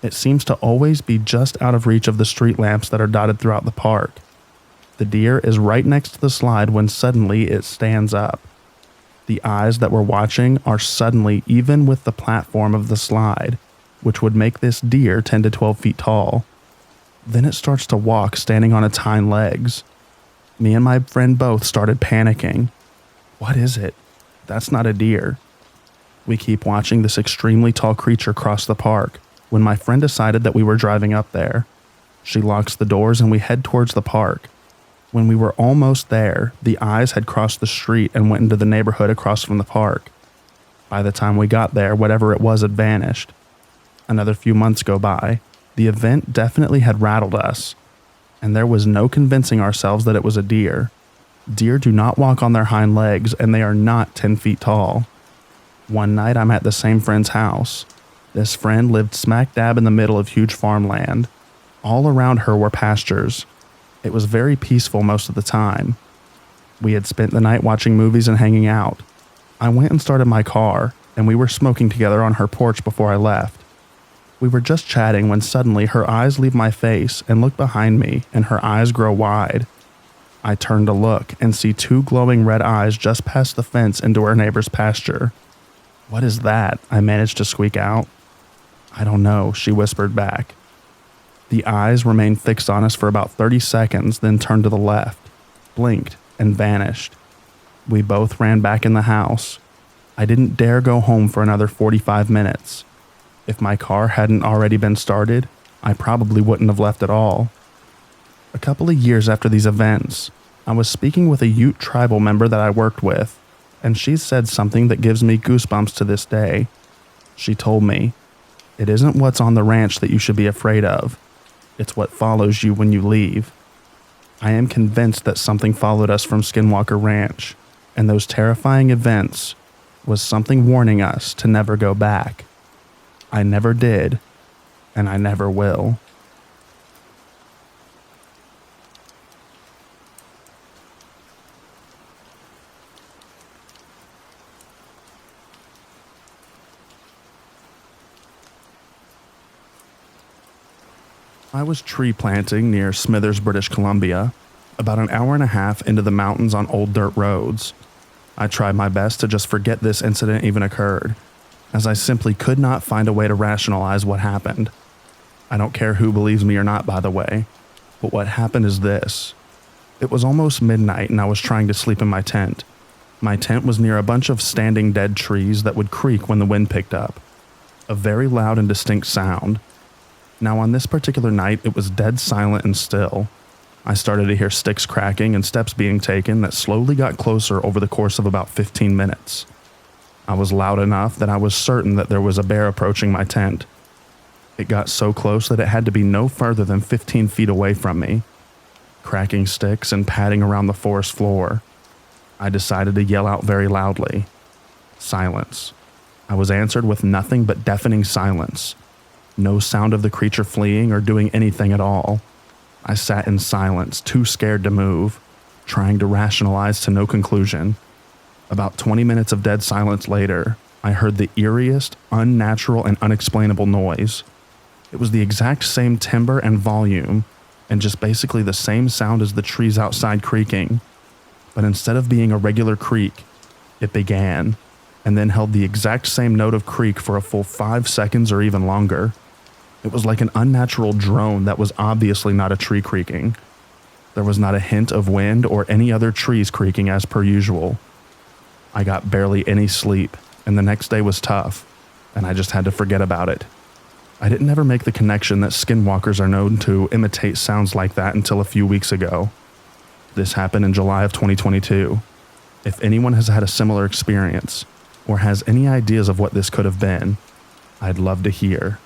It seems to always be just out of reach of the street lamps that are dotted throughout the park. The deer is right next to the slide when suddenly it stands up. The eyes that we're watching are suddenly even with the platform of the slide, which would make this deer 10 to 12 feet tall. Then it starts to walk standing on its hind legs. Me and my friend both started panicking. What is it? That's not a deer. We keep watching this extremely tall creature cross the park when my friend decided that we were driving up there. She locks the doors and we head towards the park. When we were almost there, the eyes had crossed the street and went into the neighborhood across from the park. By the time we got there, whatever it was had vanished. Another few months go by. The event definitely had rattled us, and there was no convincing ourselves that it was a deer. Deer do not walk on their hind legs, and they are not 10 feet tall. One night I'm at the same friend's house. This friend lived smack dab in the middle of huge farmland. All around her were pastures. It was very peaceful most of the time. We had spent the night watching movies and hanging out. I went and started my car, and we were smoking together on her porch before I left. We were just chatting when suddenly her eyes leave my face and look behind me, and her eyes grow wide. I turn to look and see two glowing red eyes just past the fence into our neighbor's pasture. "What is that?" I managed to squeak out. "I don't know," she whispered back. The eyes remained fixed on us for about 30 seconds, then turned to the left, blinked, and vanished. We both ran back in the house. I didn't dare go home for another 45 minutes. If my car hadn't already been started, I probably wouldn't have left at all. A couple of years after these events, I was speaking with a Ute tribal member that I worked with, and she said something that gives me goosebumps to this day. She told me, "It isn't what's on the ranch that you should be afraid of. It's what follows you when you leave." I am convinced that something followed us from Skinwalker Ranch, and those terrifying events was something warning us to never go back. I never did, and I never will. I was tree planting near Smithers, British Columbia, about an hour and a half into the mountains on old dirt roads. I tried my best to just forget this incident even occurred, as I simply could not find a way to rationalize what happened. I don't care who believes me or not, by the way, but what happened is this. It was almost midnight and I was trying to sleep in my tent. My tent was near a bunch of standing dead trees that would creak when the wind picked up. A very loud and distinct sound. Now on this particular night, it was dead silent and still. I started to hear sticks cracking and steps being taken that slowly got closer over the course of about 15 minutes. I was loud enough that I was certain that there was a bear approaching my tent. It got so close that it had to be no further than 15 feet away from me. Cracking sticks and padding around the forest floor. I decided to yell out very loudly. Silence. I was answered with nothing but deafening silence. No sound of the creature fleeing or doing anything at all. I sat in silence, too scared to move, trying to rationalize to no conclusion. About 20 minutes of dead silence later, I heard the eeriest, unnatural, and unexplainable noise. It was the exact same timbre and volume, and just basically the same sound as the trees outside creaking. But instead of being a regular creak, it began, and then held the exact same note of creak for a full 5 seconds or even longer. It was like an unnatural drone that was obviously not a tree creaking. There was not a hint of wind or any other trees creaking as per usual. I got barely any sleep, and the next day was tough, and I just had to forget about it. I didn't ever make the connection that skinwalkers are known to imitate sounds like that until a few weeks ago. This happened in July of 2022. If anyone has had a similar experience, or has any ideas of what this could have been, I'd love to hear.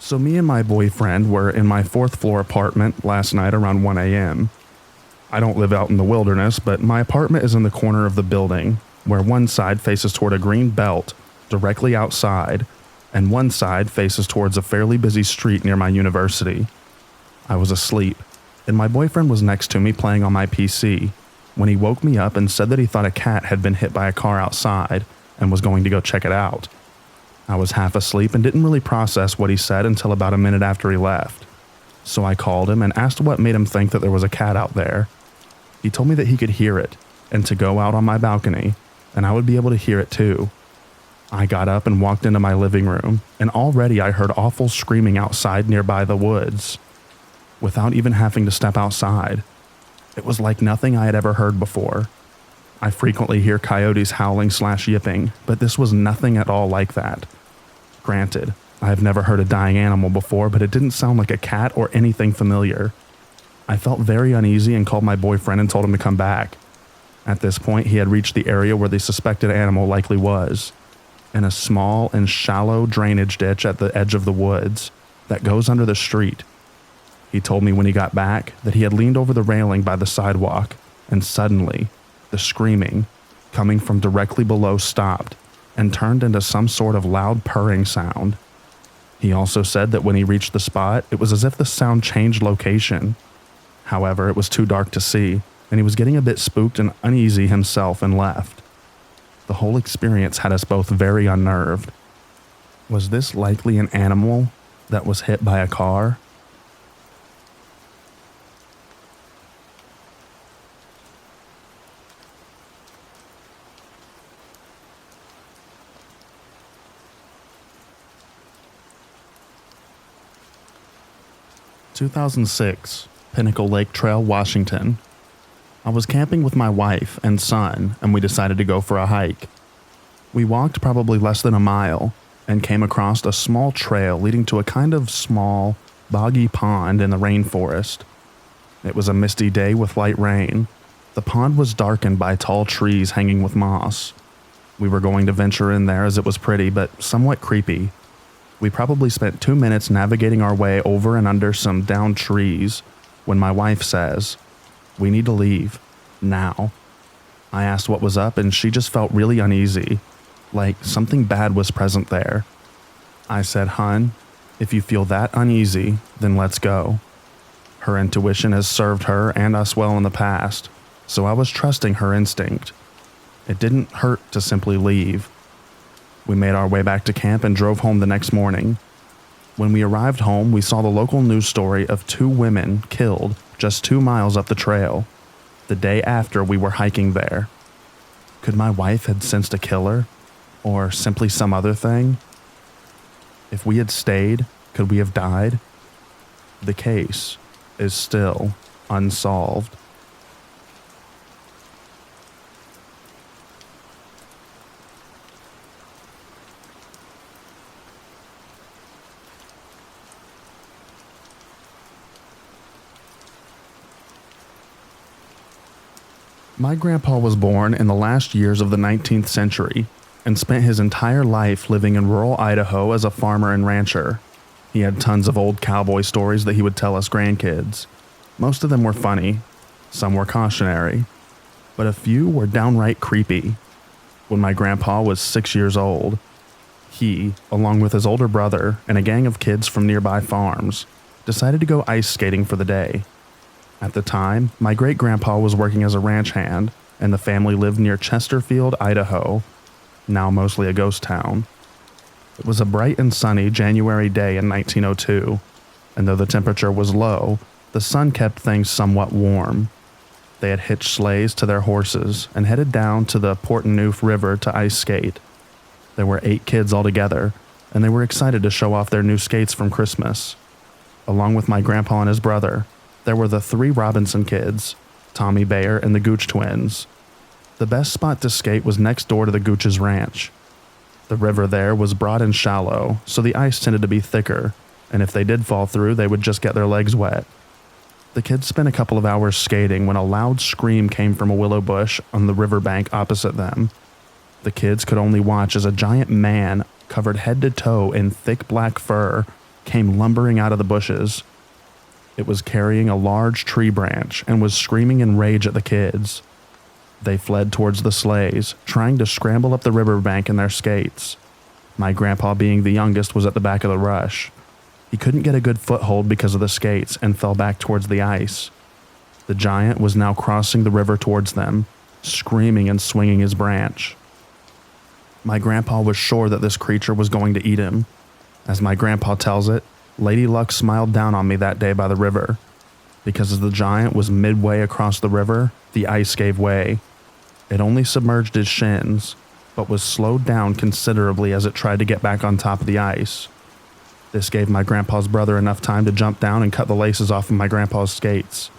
So me and my boyfriend were in my 4th floor apartment last night around 1 a.m. I don't live out in the wilderness, but my apartment is in the corner of the building, where one side faces toward a green belt directly outside, and one side faces towards a fairly busy street near my university. I was asleep, and my boyfriend was next to me playing on my PC, when he woke me up and said that he thought a cat had been hit by a car outside and was going to go check it out. I was half asleep and didn't really process what he said until about a minute after he left. So I called him and asked what made him think that there was a cat out there. He told me that he could hear it and to go out on my balcony, and I would be able to hear it too. I got up and walked into my living room, and already I heard awful screaming outside nearby the woods, without even having to step outside. It was like nothing I had ever heard before. I frequently hear coyotes howling/yipping, but this was nothing at all like that. Granted, I have never heard a dying animal before, but it didn't sound like a cat or anything familiar. I felt very uneasy and called my boyfriend and told him to come back. At this point, he had reached the area where the suspected animal likely was, in a small and shallow drainage ditch at the edge of the woods that goes under the street. He told me when he got back that he had leaned over the railing by the sidewalk, and suddenly, the screaming, coming from directly below, stopped and turned into some sort of loud purring sound. He also said that when he reached the spot, it was as if the sound changed location. However, it was too dark to see, and he was getting a bit spooked and uneasy himself and left. The whole experience had us both very unnerved. Was this likely an animal that was hit by a car? (2006) Pinnacle Lake Trail, Washington. I was camping with my wife and son, and we decided to go for a hike. We walked probably less than a mile and came across a small trail leading to a kind of small, boggy pond in the rainforest. It was a misty day with light rain. The pond was darkened by tall trees hanging with moss. We were going to venture in there as it was pretty but somewhat creepy. We probably spent 2 minutes navigating our way over and under some downed trees when my wife says, "We need to leave. Now." I asked what was up and she just felt really uneasy, like something bad was present there. I said, "Hun, if you feel that uneasy, then let's go." Her intuition has served her and us well in the past, so I was trusting her instinct. It didn't hurt to simply leave. We made our way back to camp and drove home the next morning. When we arrived home, we saw the local news story of 2 women killed just 2 miles up the trail, the day after we were hiking there. Could my wife had sensed a killer, or simply some other thing? If we had stayed, could we have died? The case is still unsolved. My grandpa was born in the last years of the 19th century and spent his entire life living in rural Idaho as a farmer and rancher. He had tons of old cowboy stories that he would tell us grandkids. Most of them were funny, some were cautionary, but a few were downright creepy. When my grandpa was 6 years old, he, along with his older brother and a gang of kids from nearby farms, decided to go ice skating for the day. At the time, my great-grandpa was working as a ranch hand, and the family lived near Chesterfield, Idaho, now mostly a ghost town. It was a bright and sunny January day in 1902, and though the temperature was low, the sun kept things somewhat warm. They had hitched sleighs to their horses and headed down to the Portlock River to ice skate. There were 8 kids altogether, and they were excited to show off their new skates from Christmas. Along with my grandpa and his brother, there were the 3 Robinson kids, Tommy Bayer and the Gooch twins. The best spot to skate was next door to the Gooch's ranch. The river there was broad and shallow, so the ice tended to be thicker, and if they did fall through, they would just get their legs wet. The kids spent a couple of hours skating when a loud scream came from a willow bush on the riverbank opposite them. The kids could only watch as a giant man, covered head to toe in thick black fur, came lumbering out of the bushes. It was carrying a large tree branch and was screaming in rage at the kids. They fled towards the sleighs, trying to scramble up the riverbank in their skates. My grandpa, being the youngest, was at the back of the rush. He couldn't get a good foothold because of the skates and fell back towards the ice. The giant was now crossing the river towards them, screaming and swinging his branch. My grandpa was sure that this creature was going to eat him. As my grandpa tells it, Lady Luck smiled down on me that day by the river. Because as the giant was midway across the river, the ice gave way. It only submerged his shins, but was slowed down considerably as it tried to get back on top of the ice. This gave my grandpa's brother enough time to jump down and cut the laces off of my grandpa's skates.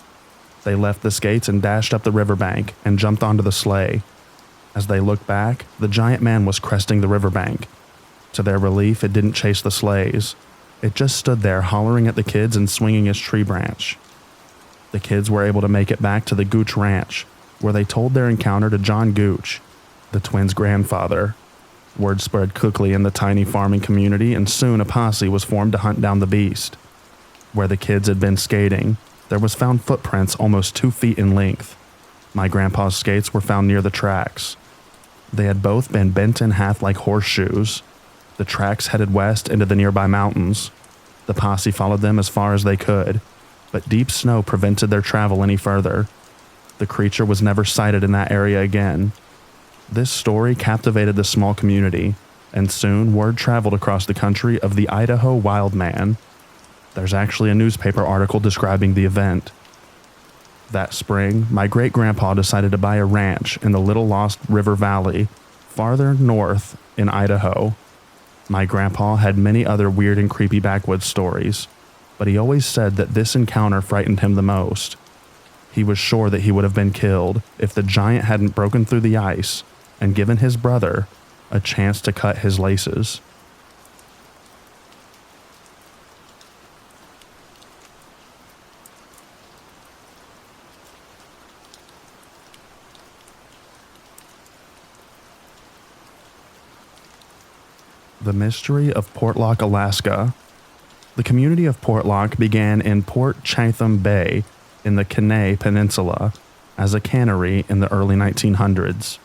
They left the skates and dashed up the riverbank and jumped onto the sleigh. As they looked back, the giant man was cresting the riverbank. To their relief, it didn't chase the sleighs. It just stood there hollering at the kids and swinging his tree branch. The kids were able to make it back to the Gooch Ranch, where they told their encounter to John Gooch, the twins' grandfather. Word spread quickly in the tiny farming community, and soon a posse was formed to hunt down the beast. Where the kids had been skating, there was found footprints almost 2 feet in length. My grandpa's skates were found near the tracks. They had both been bent in half like horseshoes. The tracks headed west into the nearby mountains. The posse followed them as far as they could, but deep snow prevented their travel any further. The creature was never sighted in that area again. This story captivated the small community, and soon word traveled across the country of the Idaho Wild Man. There's actually a newspaper article describing the event. That spring, my great-grandpa decided to buy a ranch in the Little Lost River Valley, farther north in Idaho. My grandpa had many other weird and creepy backwoods stories, but he always said that this encounter frightened him the most. He was sure that he would have been killed if the giant hadn't broken through the ice and given his brother a chance to cut his laces. The Mystery of Portlock, Alaska. The community of Portlock began in Port Chatham Bay in the Kenai Peninsula as a cannery in the early 1900s.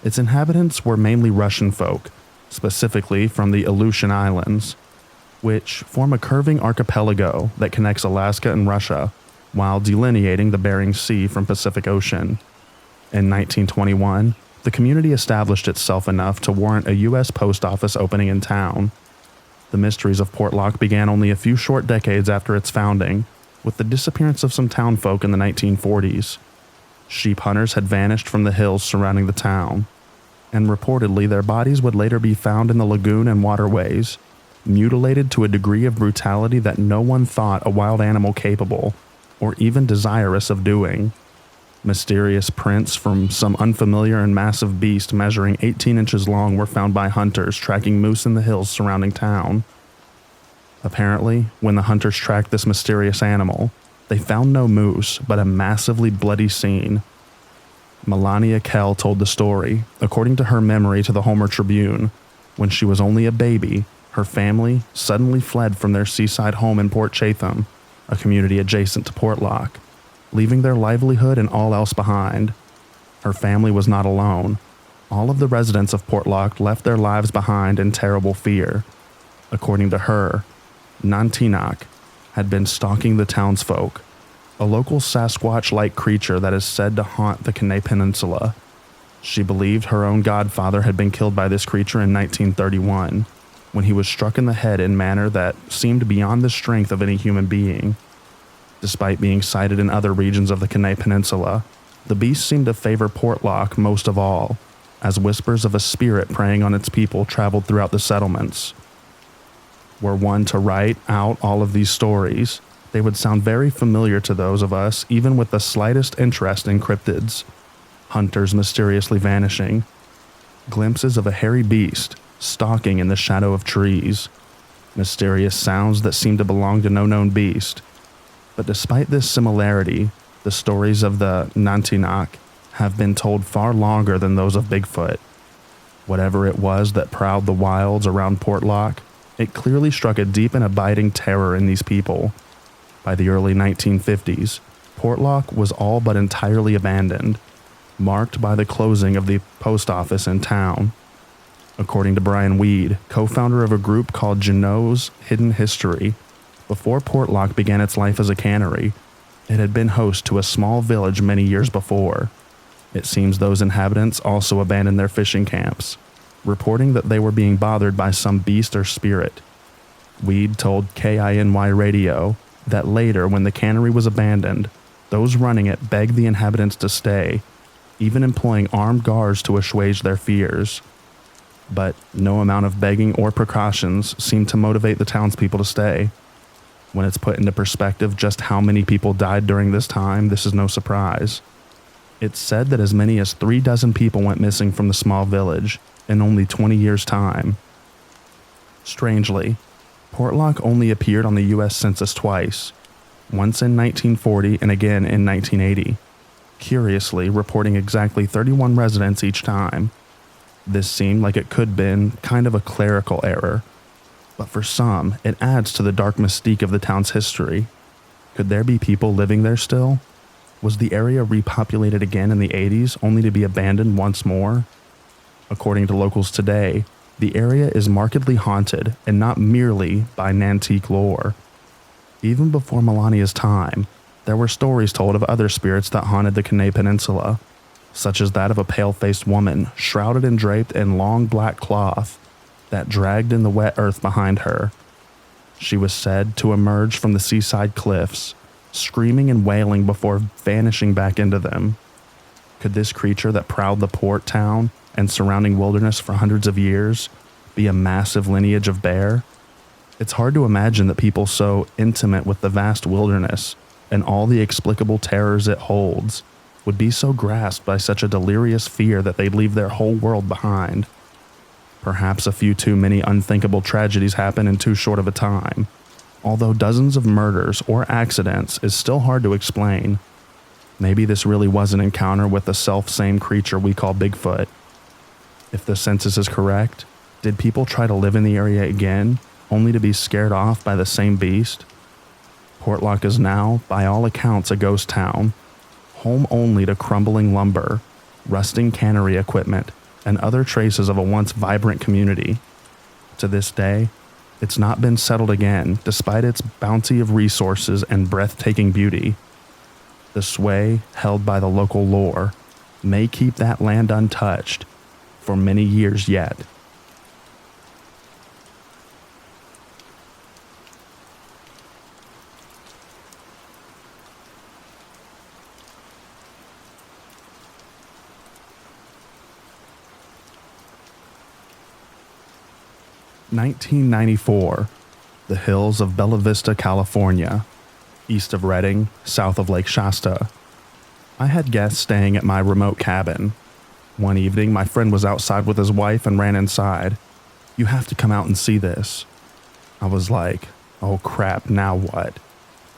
Its inhabitants were mainly Russian folk, specifically from the Aleutian Islands, which form a curving archipelago that connects Alaska and Russia while delineating the Bering Sea from Pacific Ocean. In 1921, the community established itself enough to warrant a U.S. post office opening in town. The mysteries of Portlock began only a few short decades after its founding, with the disappearance of some townfolk in the 1940s. Sheep hunters had vanished from the hills surrounding the town, and reportedly their bodies would later be found in the lagoon and waterways, mutilated to a degree of brutality that no one thought a wild animal capable, or even desirous of doing. Mysterious prints from some unfamiliar and massive beast measuring 18 inches long were found by hunters tracking moose in the hills surrounding town. Apparently, when the hunters tracked this mysterious animal, they found no moose, but a massively bloody scene. Melania Kell told the story, according to her memory to the Homer Tribune. When she was only a baby, her family suddenly fled from their seaside home in Port Chatham, a community adjacent to Portlock, leaving their livelihood and all else behind. Her family was not alone. All of the residents of Portlock left their lives behind in terrible fear. According to her, Nantinak had been stalking the townsfolk, a local Sasquatch-like creature that is said to haunt the Kenai Peninsula. She believed her own godfather had been killed by this creature in 1931, when he was struck in the head in a manner that seemed beyond the strength of any human being. Despite being sighted in other regions of the Kenai Peninsula, the beast seemed to favor Portlock most of all, as whispers of a spirit preying on its people traveled throughout the settlements. Were one to write out all of these stories, they would sound very familiar to those of us even with the slightest interest in cryptids. Hunters mysteriously vanishing, glimpses of a hairy beast stalking in the shadow of trees, mysterious sounds that seem to belong to no known beast. But despite this similarity, the stories of the Nantinak have been told far longer than those of Bigfoot. Whatever it was that prowled the wilds around Portlock, It clearly struck a deep and abiding terror in these people. By the early 1950s, Portlock was all but entirely abandoned, marked by the closing of the post office in town. According to Brian Weed, co-founder of a group called Geno's Hidden History, before Portlock began its life as a cannery, it had been host to a small village many years before. It seems those inhabitants also abandoned their fishing camps, reporting that they were being bothered by some beast or spirit. Weed told KINY Radio that later, when the cannery was abandoned, those running it begged the inhabitants to stay, even employing armed guards to assuage their fears. But no amount of begging or precautions seemed to motivate the townspeople to stay. When it's put into perspective just how many people died during this time, this is no surprise. It's said that as many as 36 people went missing from the small village in only 20 years' time. Strangely, Portlock only appeared on the U.S. Census twice, once in 1940 and again in 1980, curiously reporting exactly 31 residents each time. This seemed like it could have been kind of a clerical error, but for some, it adds to the dark mystique of the town's history. Could there be people living there still? Was the area repopulated again in the 80s only to be abandoned once more? According to locals today, the area is markedly haunted and not merely by Nantique lore. Even before Melania's time, there were stories told of other spirits that haunted the Kenai Peninsula, such as that of a pale-faced woman shrouded and draped in long black cloth that dragged in the wet earth behind her. She was said to emerge from the seaside cliffs, screaming and wailing before vanishing back into them. Could this creature that prowled the port town and surrounding wilderness for hundreds of years be a massive lineage of bear? It's hard to imagine that people so intimate with the vast wilderness and all the explicable terrors it holds would be so grasped by such a delirious fear that they'd leave their whole world behind. Perhaps a few too many unthinkable tragedies happen in too short of a time, although dozens of murders or accidents is still hard to explain. Maybe this really was an encounter with the self-same creature we call Bigfoot. If the census is correct, did people try to live in the area again, only to be scared off by the same beast? Portlock is now, by all accounts, a ghost town, home only to crumbling lumber, rusting cannery equipment, and other traces of a once vibrant community. To this day, it's not been settled again, despite its bounty of resources and breathtaking beauty. The sway held by the local lore may keep that land untouched for many years yet. (1994), the hills of Bella Vista, California, east of Redding, south of Lake Shasta. I had guests staying at my remote cabin. One evening, my friend was outside with his wife and ran inside. "You have to come out and see this." I was like, oh crap, now what?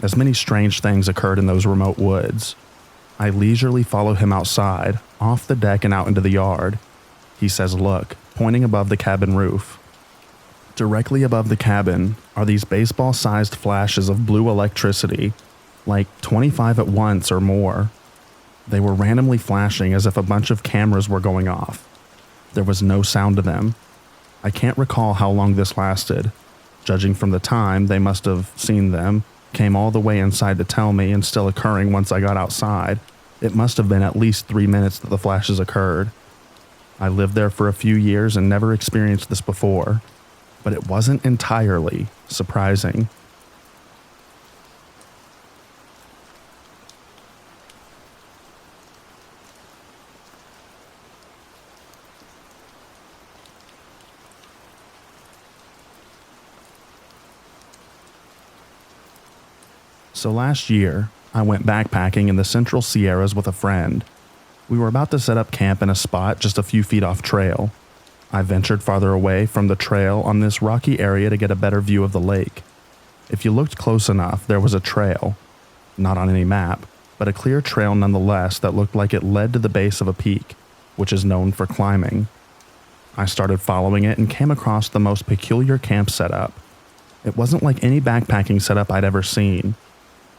As many strange things occurred in those remote woods. I leisurely follow him outside, off the deck and out into the yard. He says, "Look," pointing above the cabin roof. Directly above the cabin are these baseball-sized flashes of blue electricity, like 25 at once or more. They were randomly flashing as if a bunch of cameras were going off. There was no sound to them. I can't recall how long this lasted. Judging from the time, they must have seen them, came all the way inside to tell me, and still occurring once I got outside. It must have been at least 3 minutes that the flashes occurred. I lived there for a few years and never experienced this before, but it wasn't entirely surprising. So last year, I went backpacking in the Central Sierras with a friend. We were about to set up camp in a spot just a few feet off trail. I ventured farther away from the trail on this rocky area to get a better view of the lake. If you looked close enough, there was a trail. Not on any map, but a clear trail nonetheless that looked like it led to the base of a peak, which is known for climbing. I started following it and came across the most peculiar camp setup. It wasn't like any backpacking setup I'd ever seen.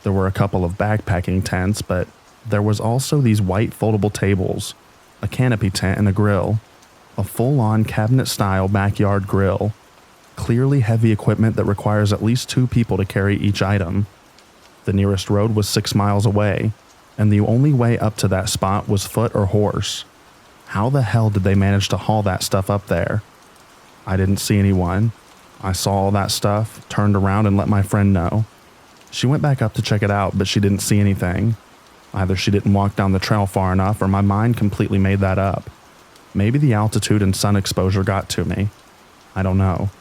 There were a couple of backpacking tents, but there was also these white foldable tables, a canopy tent and a grill, a full-on cabinet-style backyard grill, clearly heavy equipment that requires at least 2 people to carry each item. The nearest road was 6 miles away, and the only way up to that spot was foot or horse. How the hell did they manage to haul that stuff up there? I didn't see anyone. I saw all that stuff, turned around and let my friend know. She went back up to check it out, but she didn't see anything. Either she didn't walk down the trail far enough or my mind completely made that up. Maybe the altitude and sun exposure got to me. I don't know.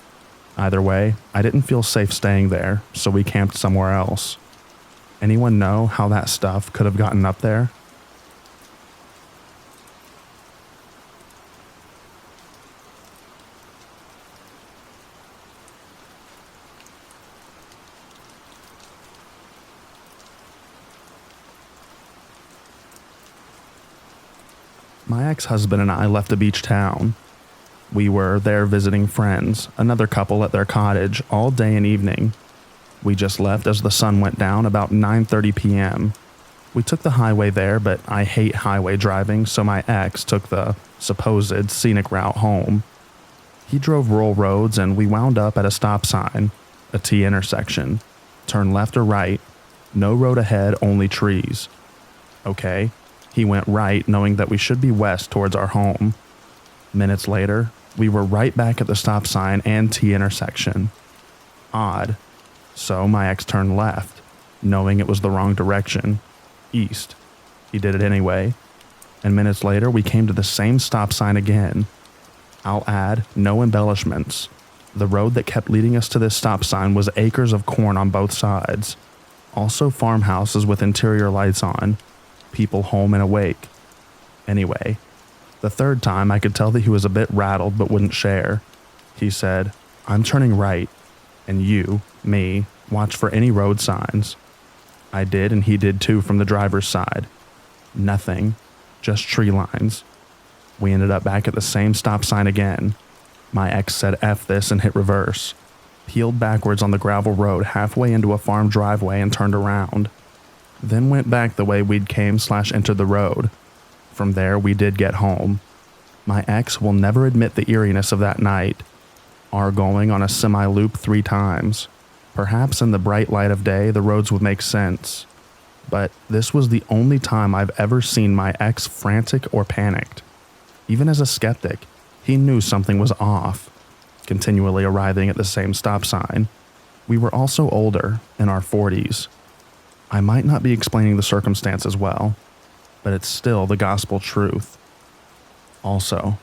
Either way, I didn't feel safe staying there, so we camped somewhere else. Anyone know how that stuff could have gotten up there? My ex-husband and I left a beach town. We were there visiting friends, another couple at their cottage, all day and evening. We just left as the sun went down about 9:30 p.m. We took the highway there, but I hate highway driving, so my ex took the supposed scenic route home. He drove rural roads and we wound up at a stop sign, a T intersection. Turn left or right, no road ahead, only trees. Okay. He went right, knowing that we should be west towards our home. Minutes later, we were right back at the stop sign and T intersection. Odd. So my ex turned left, knowing it was the wrong direction, east. He did it anyway. And minutes later, we came to the same stop sign again. I'll add, no embellishments. The road that kept leading us to this stop sign was acres of corn on both sides. Also farmhouses with interior lights on. People home and awake. Anyway, the third time I could tell that he was a bit rattled but wouldn't share. He said, "I'm turning right, and you, me, watch for any road signs." I did, and he did too from the driver's side. Nothing, just tree lines. We ended up back at the same stop sign again. My ex said F this and hit reverse, peeled backwards on the gravel road halfway into a farm driveway and turned around. Then went back the way we'd came/entered the road. From there, we did get home. My ex will never admit the eeriness of that night. Our going on a semi-loop 3 times. Perhaps in the bright light of day, the roads would make sense. But this was the only time I've ever seen my ex frantic or panicked. Even as a skeptic, he knew something was off, continually arriving at the same stop sign. We were also older, in our 40s. I might not be explaining the circumstances well, but it's still the gospel truth. Also,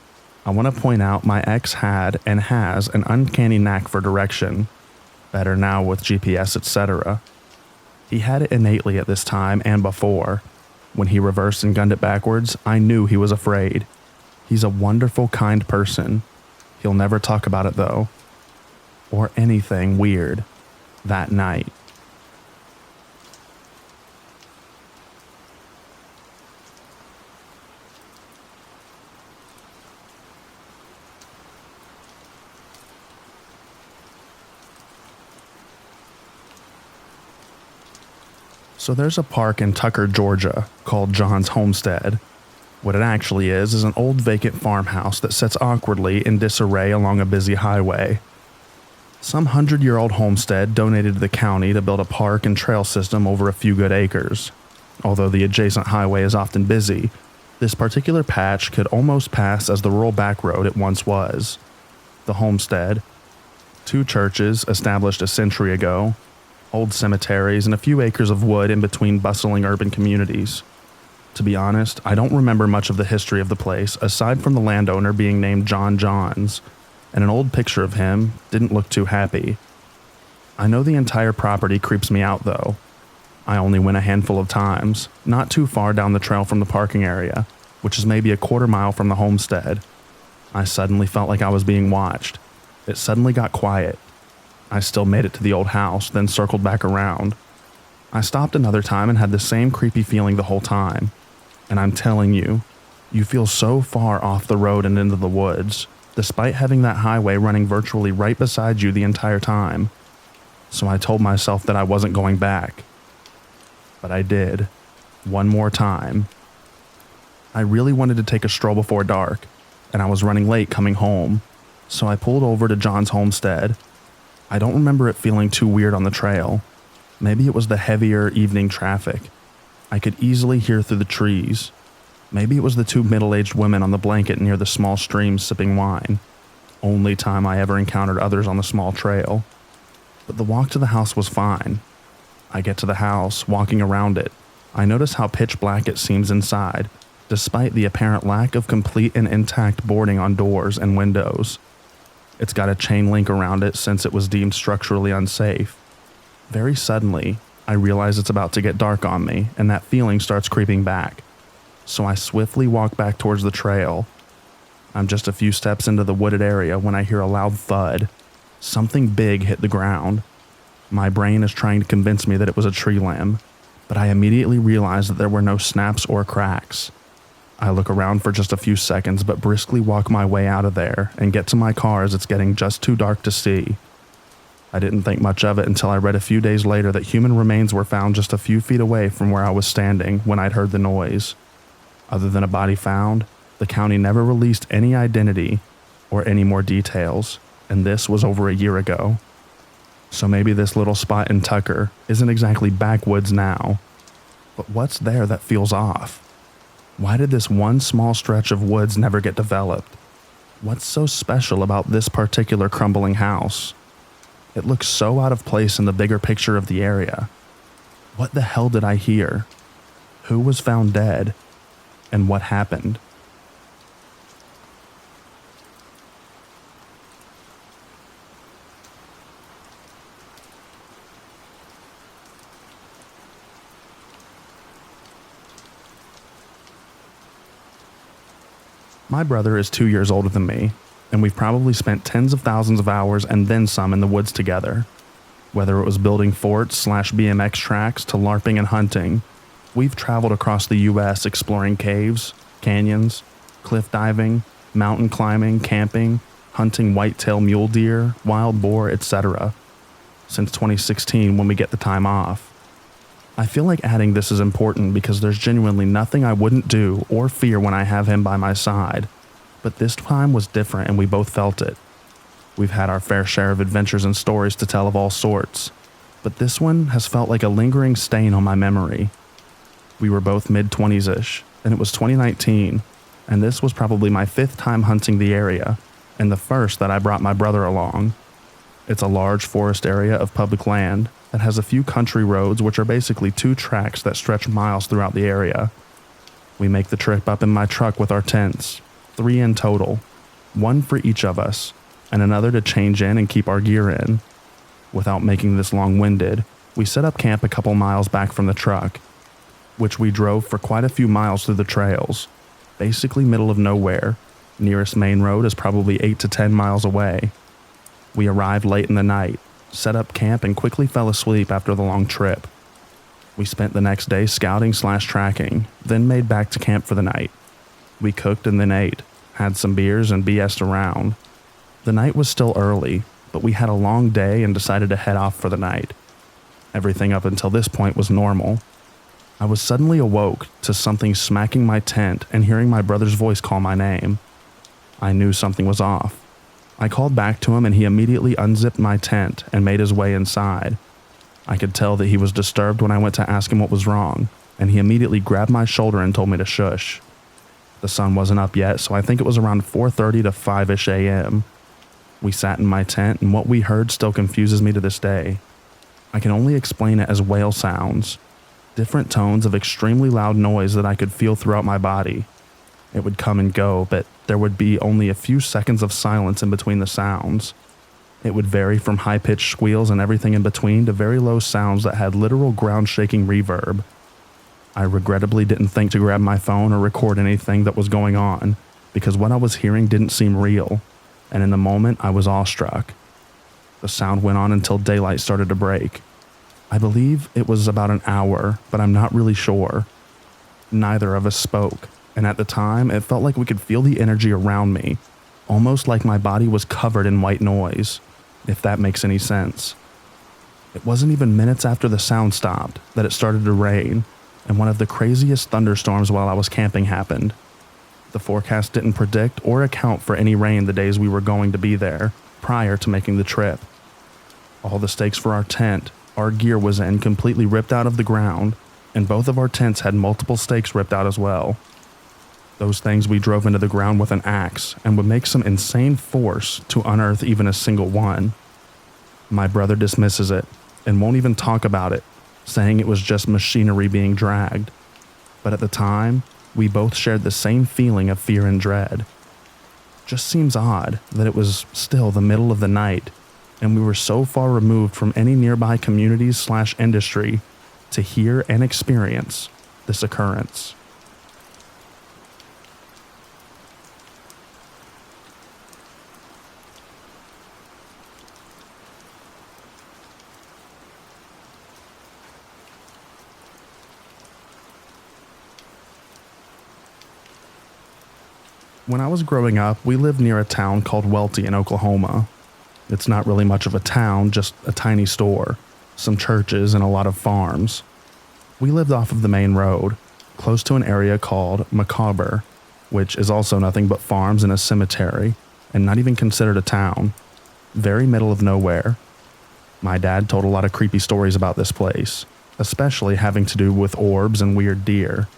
I want to point out my ex had and has an uncanny knack for direction, better now with GPS, etc. He had it innately at this time and before. When he reversed and gunned it backwards, I knew he was afraid. He's a wonderful, kind person. He'll never talk about it though. Or anything weird. That night. So there's a park in Tucker, Georgia, called John's Homestead. What it actually is an old vacant farmhouse that sits awkwardly in disarray along a busy highway. Some 100-year-old homestead donated to the county to build a park and trail system over a few good acres. Although the adjacent highway is often busy, this particular patch could almost pass as the rural back road it once was. The homestead, 2 churches established a century ago, old cemeteries, and a few acres of wood in between bustling urban communities. To be honest, I don't remember much of the history of the place aside from the landowner being named John Johns, and an old picture of him didn't look too happy. I know the entire property creeps me out though. I only went a handful of times, not too far down the trail from the parking area, which is maybe a quarter mile from the homestead. I suddenly felt like I was being watched. It suddenly got quiet. I still made it to the old house, then circled back around. I stopped another time and had the same creepy feeling the whole time. And I'm telling you, you feel so far off the road and into the woods. despite having that highway running virtually right beside you the entire time. So I told myself that I wasn't going back. But I did. One more time. I really wanted to take a stroll before dark, and I was running late coming home, so I pulled over to John's homestead. I don't remember it feeling too weird on the trail. Maybe it was the heavier evening traffic. I could easily hear through the trees. Maybe it was the two middle-aged women on the blanket near the small stream sipping wine. Only time I ever encountered others on the small trail. But the walk to the house was fine. I get to the house, walking around it. I notice how pitch black it seems inside, despite the apparent lack of complete and intact boarding on doors and windows. It's got a chain link around it since it was deemed structurally unsafe. Very suddenly, I realize it's about to get dark on me, and that feeling starts creeping back. So I swiftly walk back towards the trail. I'm just a few steps into the wooded area when I hear a loud thud. Something big hit the ground. My brain is trying to convince me that it was a tree limb, but I immediately realize that there were no snaps or cracks. I look around for just a few seconds, but briskly walk my way out of there and get to my car as it's getting just too dark to see. I didn't think much of it until I read a few days later that human remains were found just a few feet away from where I was standing when I'd heard the noise. Other than a body found, the county never released any identity or any more details, and this was over a year ago. So maybe this little spot in Tucker isn't exactly backwoods now, but what's there that feels off? Why did this one small stretch of woods never get developed? What's so special about this particular crumbling house? It looks so out of place in the bigger picture of the area. What the hell did I hear? Who was found dead? And what happened? My brother is 2 years older than me, and we've probably spent tens of thousands of hours and then some in the woods together. Whether it was building forts/BMX tracks to LARPing and hunting, we've traveled across the US exploring caves, canyons, cliff diving, mountain climbing, camping, hunting white-tailed mule deer, wild boar, etc. Since 2016 when we get the time off. I feel like adding this is important because there's genuinely nothing I wouldn't do or fear when I have him by my side, but this time was different and we both felt it. We've had our fair share of adventures and stories to tell of all sorts, but this one has felt like a lingering stain on my memory. We were both mid-20s-ish, and it was 2019, and this was probably my 5th time hunting the area, and the first that I brought my brother along. It's a large forest area of public land that has a few country roads which are basically 2 tracks that stretch miles throughout the area. We make the trip up in my truck with our tents, 3 in total, 1 for each of us, and another to change in and keep our gear in. Without making this long-winded, we set up camp a couple miles back from the truck, which we drove for quite a few miles through the trails, basically middle of nowhere. Nearest main road is probably 8 to 10 miles away. We arrived late in the night, set up camp, and quickly fell asleep after the long trip. We spent the next day scouting/tracking, then made back to camp for the night. We cooked and then ate, had some beers and BS'd around. The night was still early, but we had a long day and decided to head off for the night. Everything up until this point was normal. I was suddenly awoke to something smacking my tent and hearing my brother's voice call my name. I knew something was off. I called back to him and he immediately unzipped my tent and made his way inside. I could tell that he was disturbed when I went to ask him what was wrong, and he immediately grabbed my shoulder and told me to shush. The sun wasn't up yet, so I think it was around 4:30 to 5-ish a.m. We sat in my tent, and what we heard still confuses me to this day. I can only explain it as whale sounds, different tones of extremely loud noise that I could feel throughout my body. It would come and go, but there would be only a few seconds of silence in between the sounds. It would vary from high-pitched squeals and everything in between to very low sounds that had literal ground-shaking reverb. I regrettably didn't think to grab my phone or record anything that was going on, because what I was hearing didn't seem real, and in the moment I was awestruck. The sound went on until daylight started to break. I believe it was about an hour, but I'm not really sure. Neither of us spoke, and at the time it felt like we could feel the energy around me, almost like my body was covered in white noise, if that makes any sense. It wasn't even minutes after the sound stopped that it started to rain, and one of the craziest thunderstorms while I was camping happened. The forecast didn't predict or account for any rain the days we were going to be there prior to making the trip. All the stakes for our tent, our gear was in, completely ripped out of the ground, and both of our tents had multiple stakes ripped out as well. Those things we drove into the ground with an axe and would make some insane force to unearth even a single one. My brother dismisses it and won't even talk about it, saying it was just machinery being dragged. But at the time, we both shared the same feeling of fear and dread. Just seems odd that it was still the middle of the night, and we were so far removed from any nearby communities/industry to hear and experience this occurrence. When I was growing up, we lived near a town called Welty in Oklahoma. It's not really much of a town, just a tiny store, some churches, and a lot of farms. We lived off of the main road, close to an area called Mockingbird, which is also nothing but farms and a cemetery, and not even considered a town. Very middle of nowhere. My dad told a lot of creepy stories about this place, especially having to do with orbs and weird deer.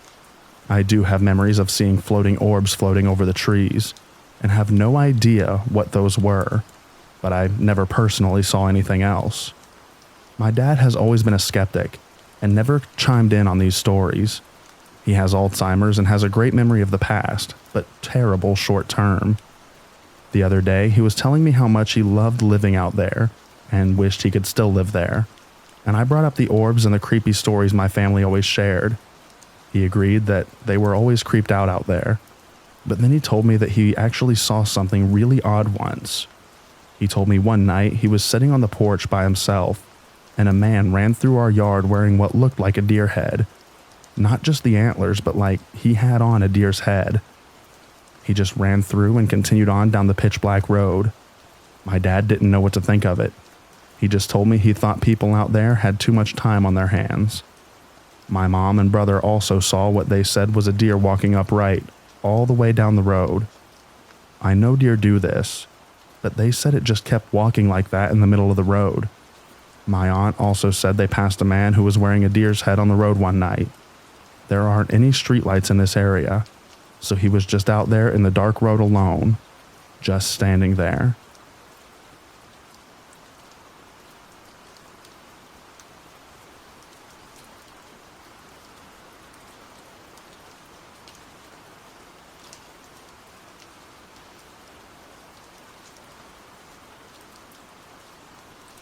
I do have memories of seeing floating orbs floating over the trees, and have no idea what those were, but I never personally saw anything else. My dad has always been a skeptic, and never chimed in on these stories. He has Alzheimer's and has a great memory of the past, but terrible short term. The other day, he was telling me how much he loved living out there, and wished he could still live there, and I brought up the orbs and the creepy stories my family always shared. He agreed that they were always creeped out there, but then he told me that he actually saw something really odd once. He told me one night he was sitting on the porch by himself, and a man ran through our yard wearing what looked like a deer head. Not just the antlers, but like he had on a deer's head. He just ran through and continued on down the pitch black road. My dad didn't know what to think of it. He just told me he thought people out there had too much time on their hands. My mom and brother also saw what they said was a deer walking upright, all the way down the road. I know deer do this, but they said it just kept walking like that in the middle of the road. My aunt also said they passed a man who was wearing a deer's head on the road one night. There aren't any streetlights in this area, so he was just out there in the dark road alone, just standing there.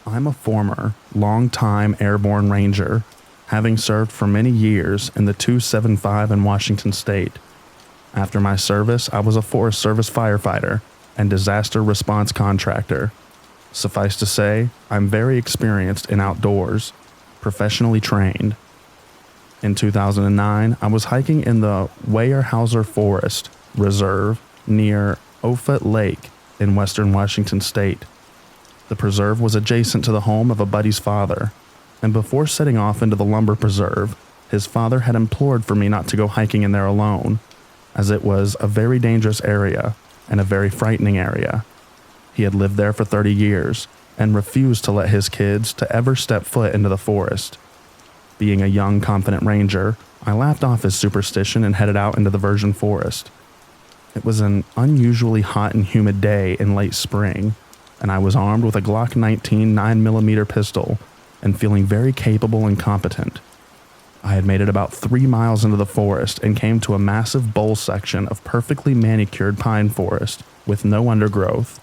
I'm a former, long-time airborne ranger, having served for many years in the 275 in Washington State. After my service, I was a Forest Service firefighter and disaster response contractor. Suffice to say, I'm very experienced in outdoors, professionally trained. In 2009, I was hiking in the Weyerhaeuser Forest Reserve near Offutt Lake in western Washington State. The preserve was adjacent to the home of a buddy's father, and before setting off into the lumber preserve, his father had implored for me not to go hiking in there alone, as it was a very dangerous area and a very frightening area. He had lived there for 30 years and refused to let his kids to ever step foot into the forest. Being a young, confident ranger, I laughed off his superstition and headed out into the virgin forest. It was an unusually hot and humid day in late spring, and I was armed with a Glock 19 9mm pistol and feeling very capable and competent. I had made it about 3 miles into the forest and came to a massive bowl section of perfectly manicured pine forest with no undergrowth,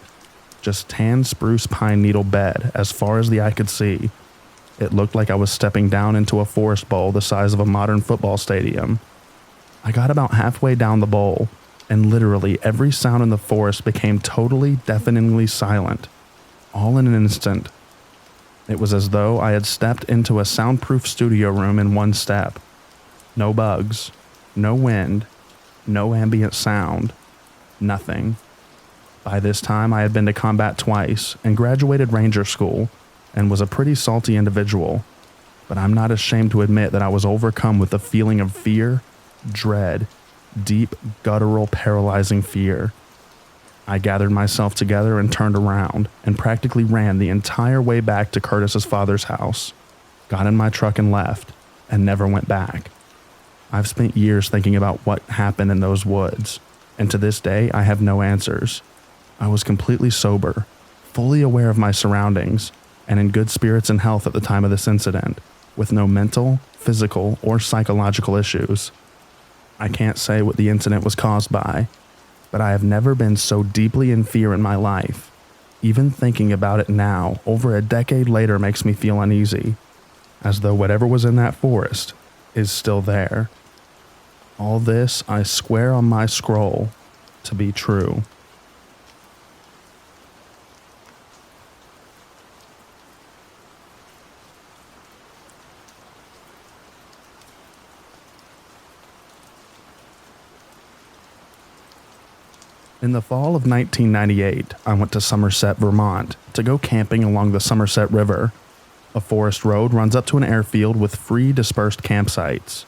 just tan spruce pine needle bed as far as the eye could see. It looked like I was stepping down into a forest bowl the size of a modern football stadium. I got about halfway down the bowl, and literally every sound in the forest became totally, deafeningly silent, all in an instant. It was as though I had stepped into a soundproof studio room in one step. No bugs, no wind, no ambient sound, nothing. By this time, I had been to combat twice and graduated ranger school and was a pretty salty individual, but I'm not ashamed to admit that I was overcome with a feeling of fear, dread, deep, guttural, paralyzing fear. I gathered myself together and turned around and practically ran the entire way back to Curtis's father's house, got in my truck and left, and never went back. I've spent years thinking about what happened in those woods, and to this day I have no answers. I was completely sober, fully aware of my surroundings, and in good spirits and health at the time of this incident, with no mental, physical, or psychological issues. I can't say what the incident was caused by, but I have never been so deeply in fear in my life. Even thinking about it now, over a decade later, makes me feel uneasy, as though whatever was in that forest is still there. All this I swear on my scroll to be true. In the fall of 1998, I went to Somerset, Vermont, to go camping along the Somerset River. A forest road runs up to an airfield with free dispersed campsites.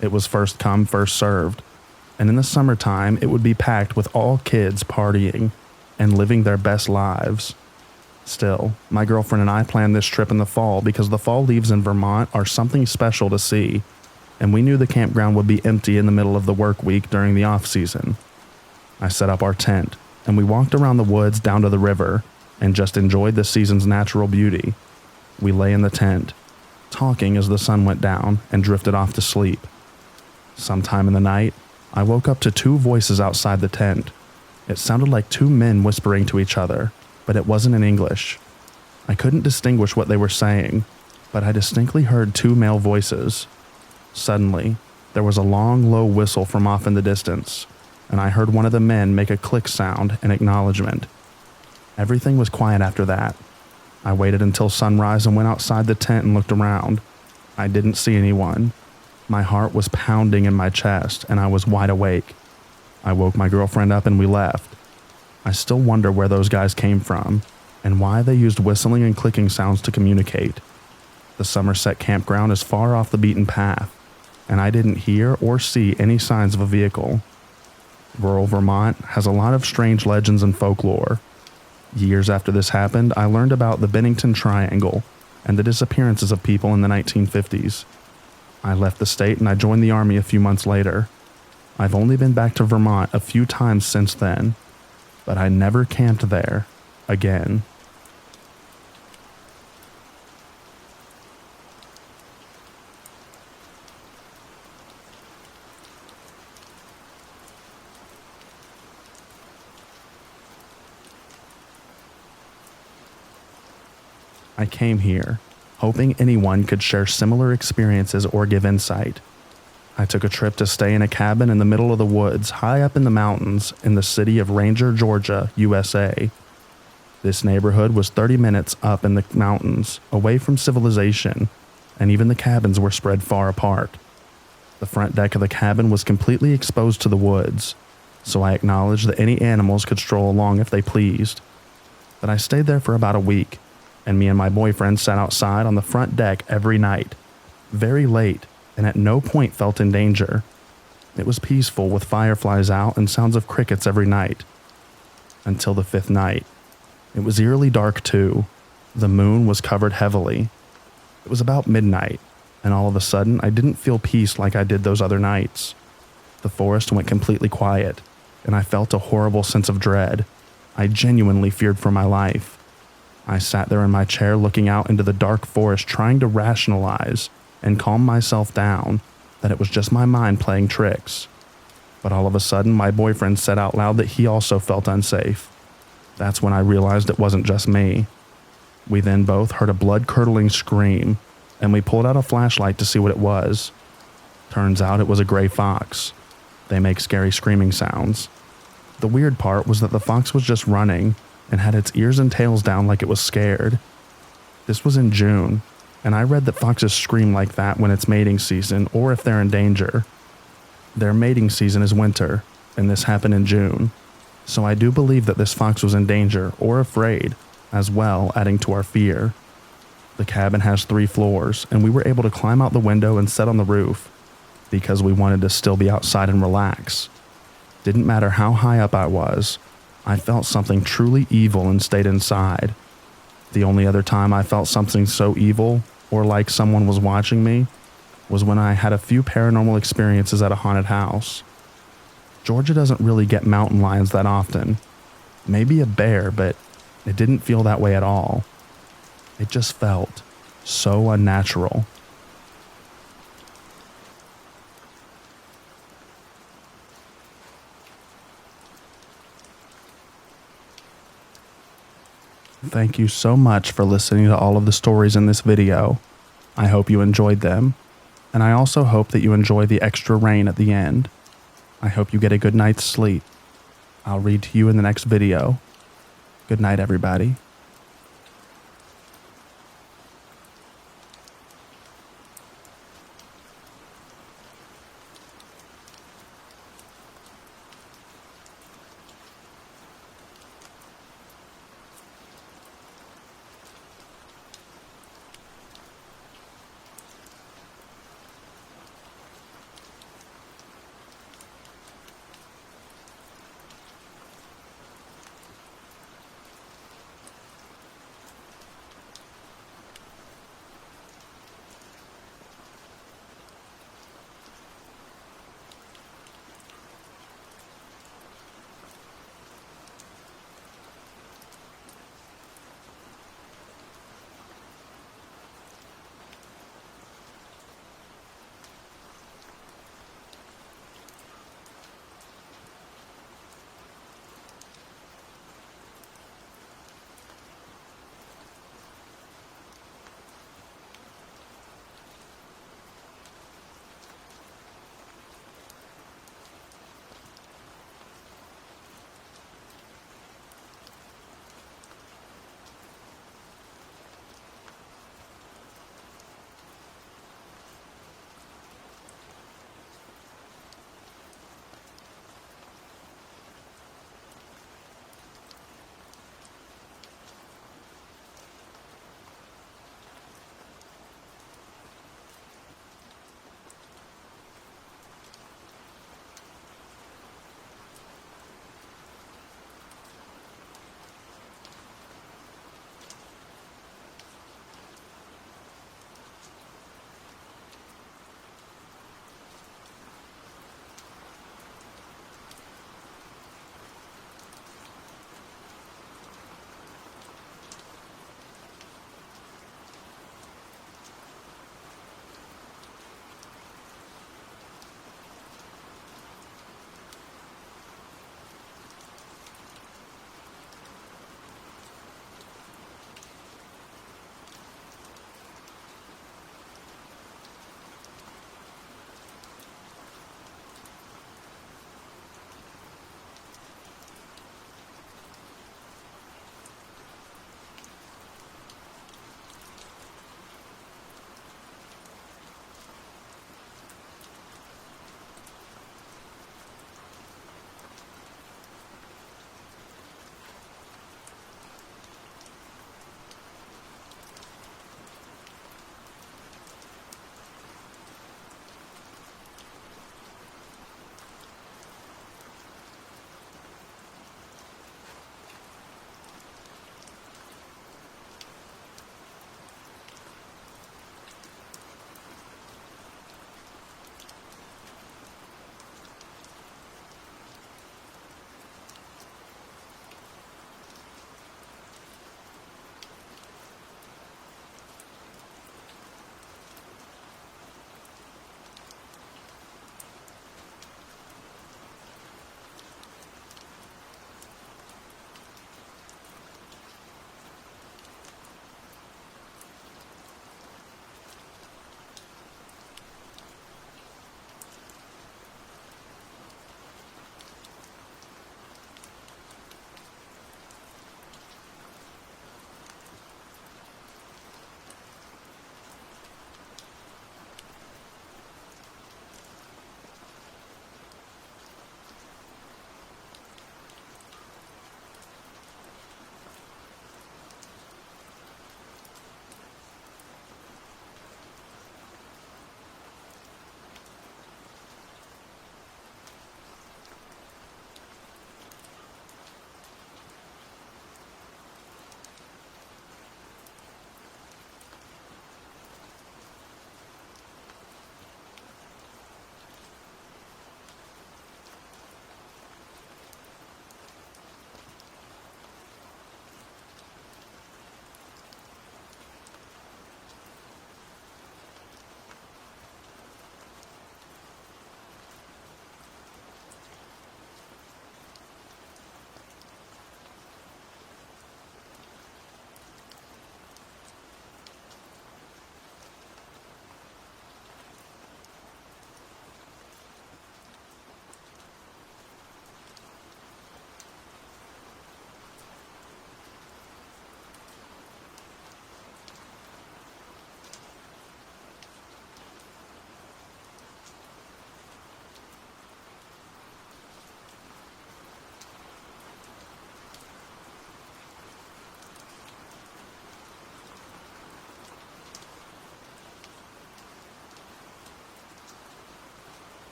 It was first come, first served, and in the summertime it would be packed with all kids partying and living their best lives. Still, my girlfriend and I planned this trip in the fall because the fall leaves in Vermont are something special to see, and we knew the campground would be empty in the middle of the work week during the off-season. I set up our tent, and we walked around the woods down to the river and just enjoyed the season's natural beauty. We lay in the tent, talking as the sun went down and drifted off to sleep. Sometime in the night, I woke up to two voices outside the tent. It sounded like two men whispering to each other, but it wasn't in English. I couldn't distinguish what they were saying, but I distinctly heard two male voices. Suddenly, there was a long, low whistle from off in the distance, and I heard one of the men make a click sound in acknowledgement. Everything was quiet after that. I waited until sunrise and went outside the tent and looked around. I didn't see anyone. My heart was pounding in my chest, and I was wide awake. I woke my girlfriend up and we left. I still wonder where those guys came from, and why they used whistling and clicking sounds to communicate. The Somerset campground is far off the beaten path, and I didn't hear or see any signs of a vehicle. Rural Vermont has a lot of strange legends and folklore. Years after this happened, I learned about the Bennington Triangle and the disappearances of people in the 1950s. I left the state and I joined the Army a few months later. I've only been back to Vermont a few times since then, but I never camped there again. I came here, hoping anyone could share similar experiences or give insight. I took a trip to stay in a cabin in the middle of the woods high up in the mountains in the city of Ranger, Georgia, USA. This neighborhood was 30 minutes up in the mountains, away from civilization, and even the cabins were spread far apart. The front deck of the cabin was completely exposed to the woods, so I acknowledged that any animals could stroll along if they pleased. But I stayed there for about a week, and me and my boyfriend sat outside on the front deck every night, very late, and at no point felt in danger. It was peaceful with fireflies out and sounds of crickets every night. Until the fifth night. It was eerily dark too. The moon was covered heavily. It was about midnight, and all of a sudden I didn't feel peace like I did those other nights. The forest went completely quiet, and I felt a horrible sense of dread. I genuinely feared for my life. I sat there in my chair looking out into the dark forest trying to rationalize and calm myself down that it was just my mind playing tricks. But all of a sudden my boyfriend said out loud that he also felt unsafe. That's when I realized it wasn't just me. We then both heard a blood-curdling scream, and we pulled out a flashlight to see what it was. Turns out it was a gray fox. They make scary screaming sounds. The weird part was that the fox was just running and had its ears and tails down like it was scared. This was in June, and I read that foxes scream like that when it's mating season or if they're in danger. Their mating season is winter, and this happened in June. So I do believe that this fox was in danger or afraid, as well, adding to our fear. The cabin has 3 floors, and we were able to climb out the window and sit on the roof because we wanted to still be outside and relax. Didn't matter how high up I was, I felt something truly evil and stayed inside. The only other time I felt something so evil, or like someone was watching me, was when I had a few paranormal experiences at a haunted house. Georgia doesn't really get mountain lions that often. Maybe a bear, but it didn't feel that way at all. It just felt so unnatural. Thank you so much for listening to all of the stories in this video. I hope you enjoyed them, and I also hope that you enjoy the extra rain at the end. I hope you get a good night's sleep. I'll read to you in the next video. Good night, everybody.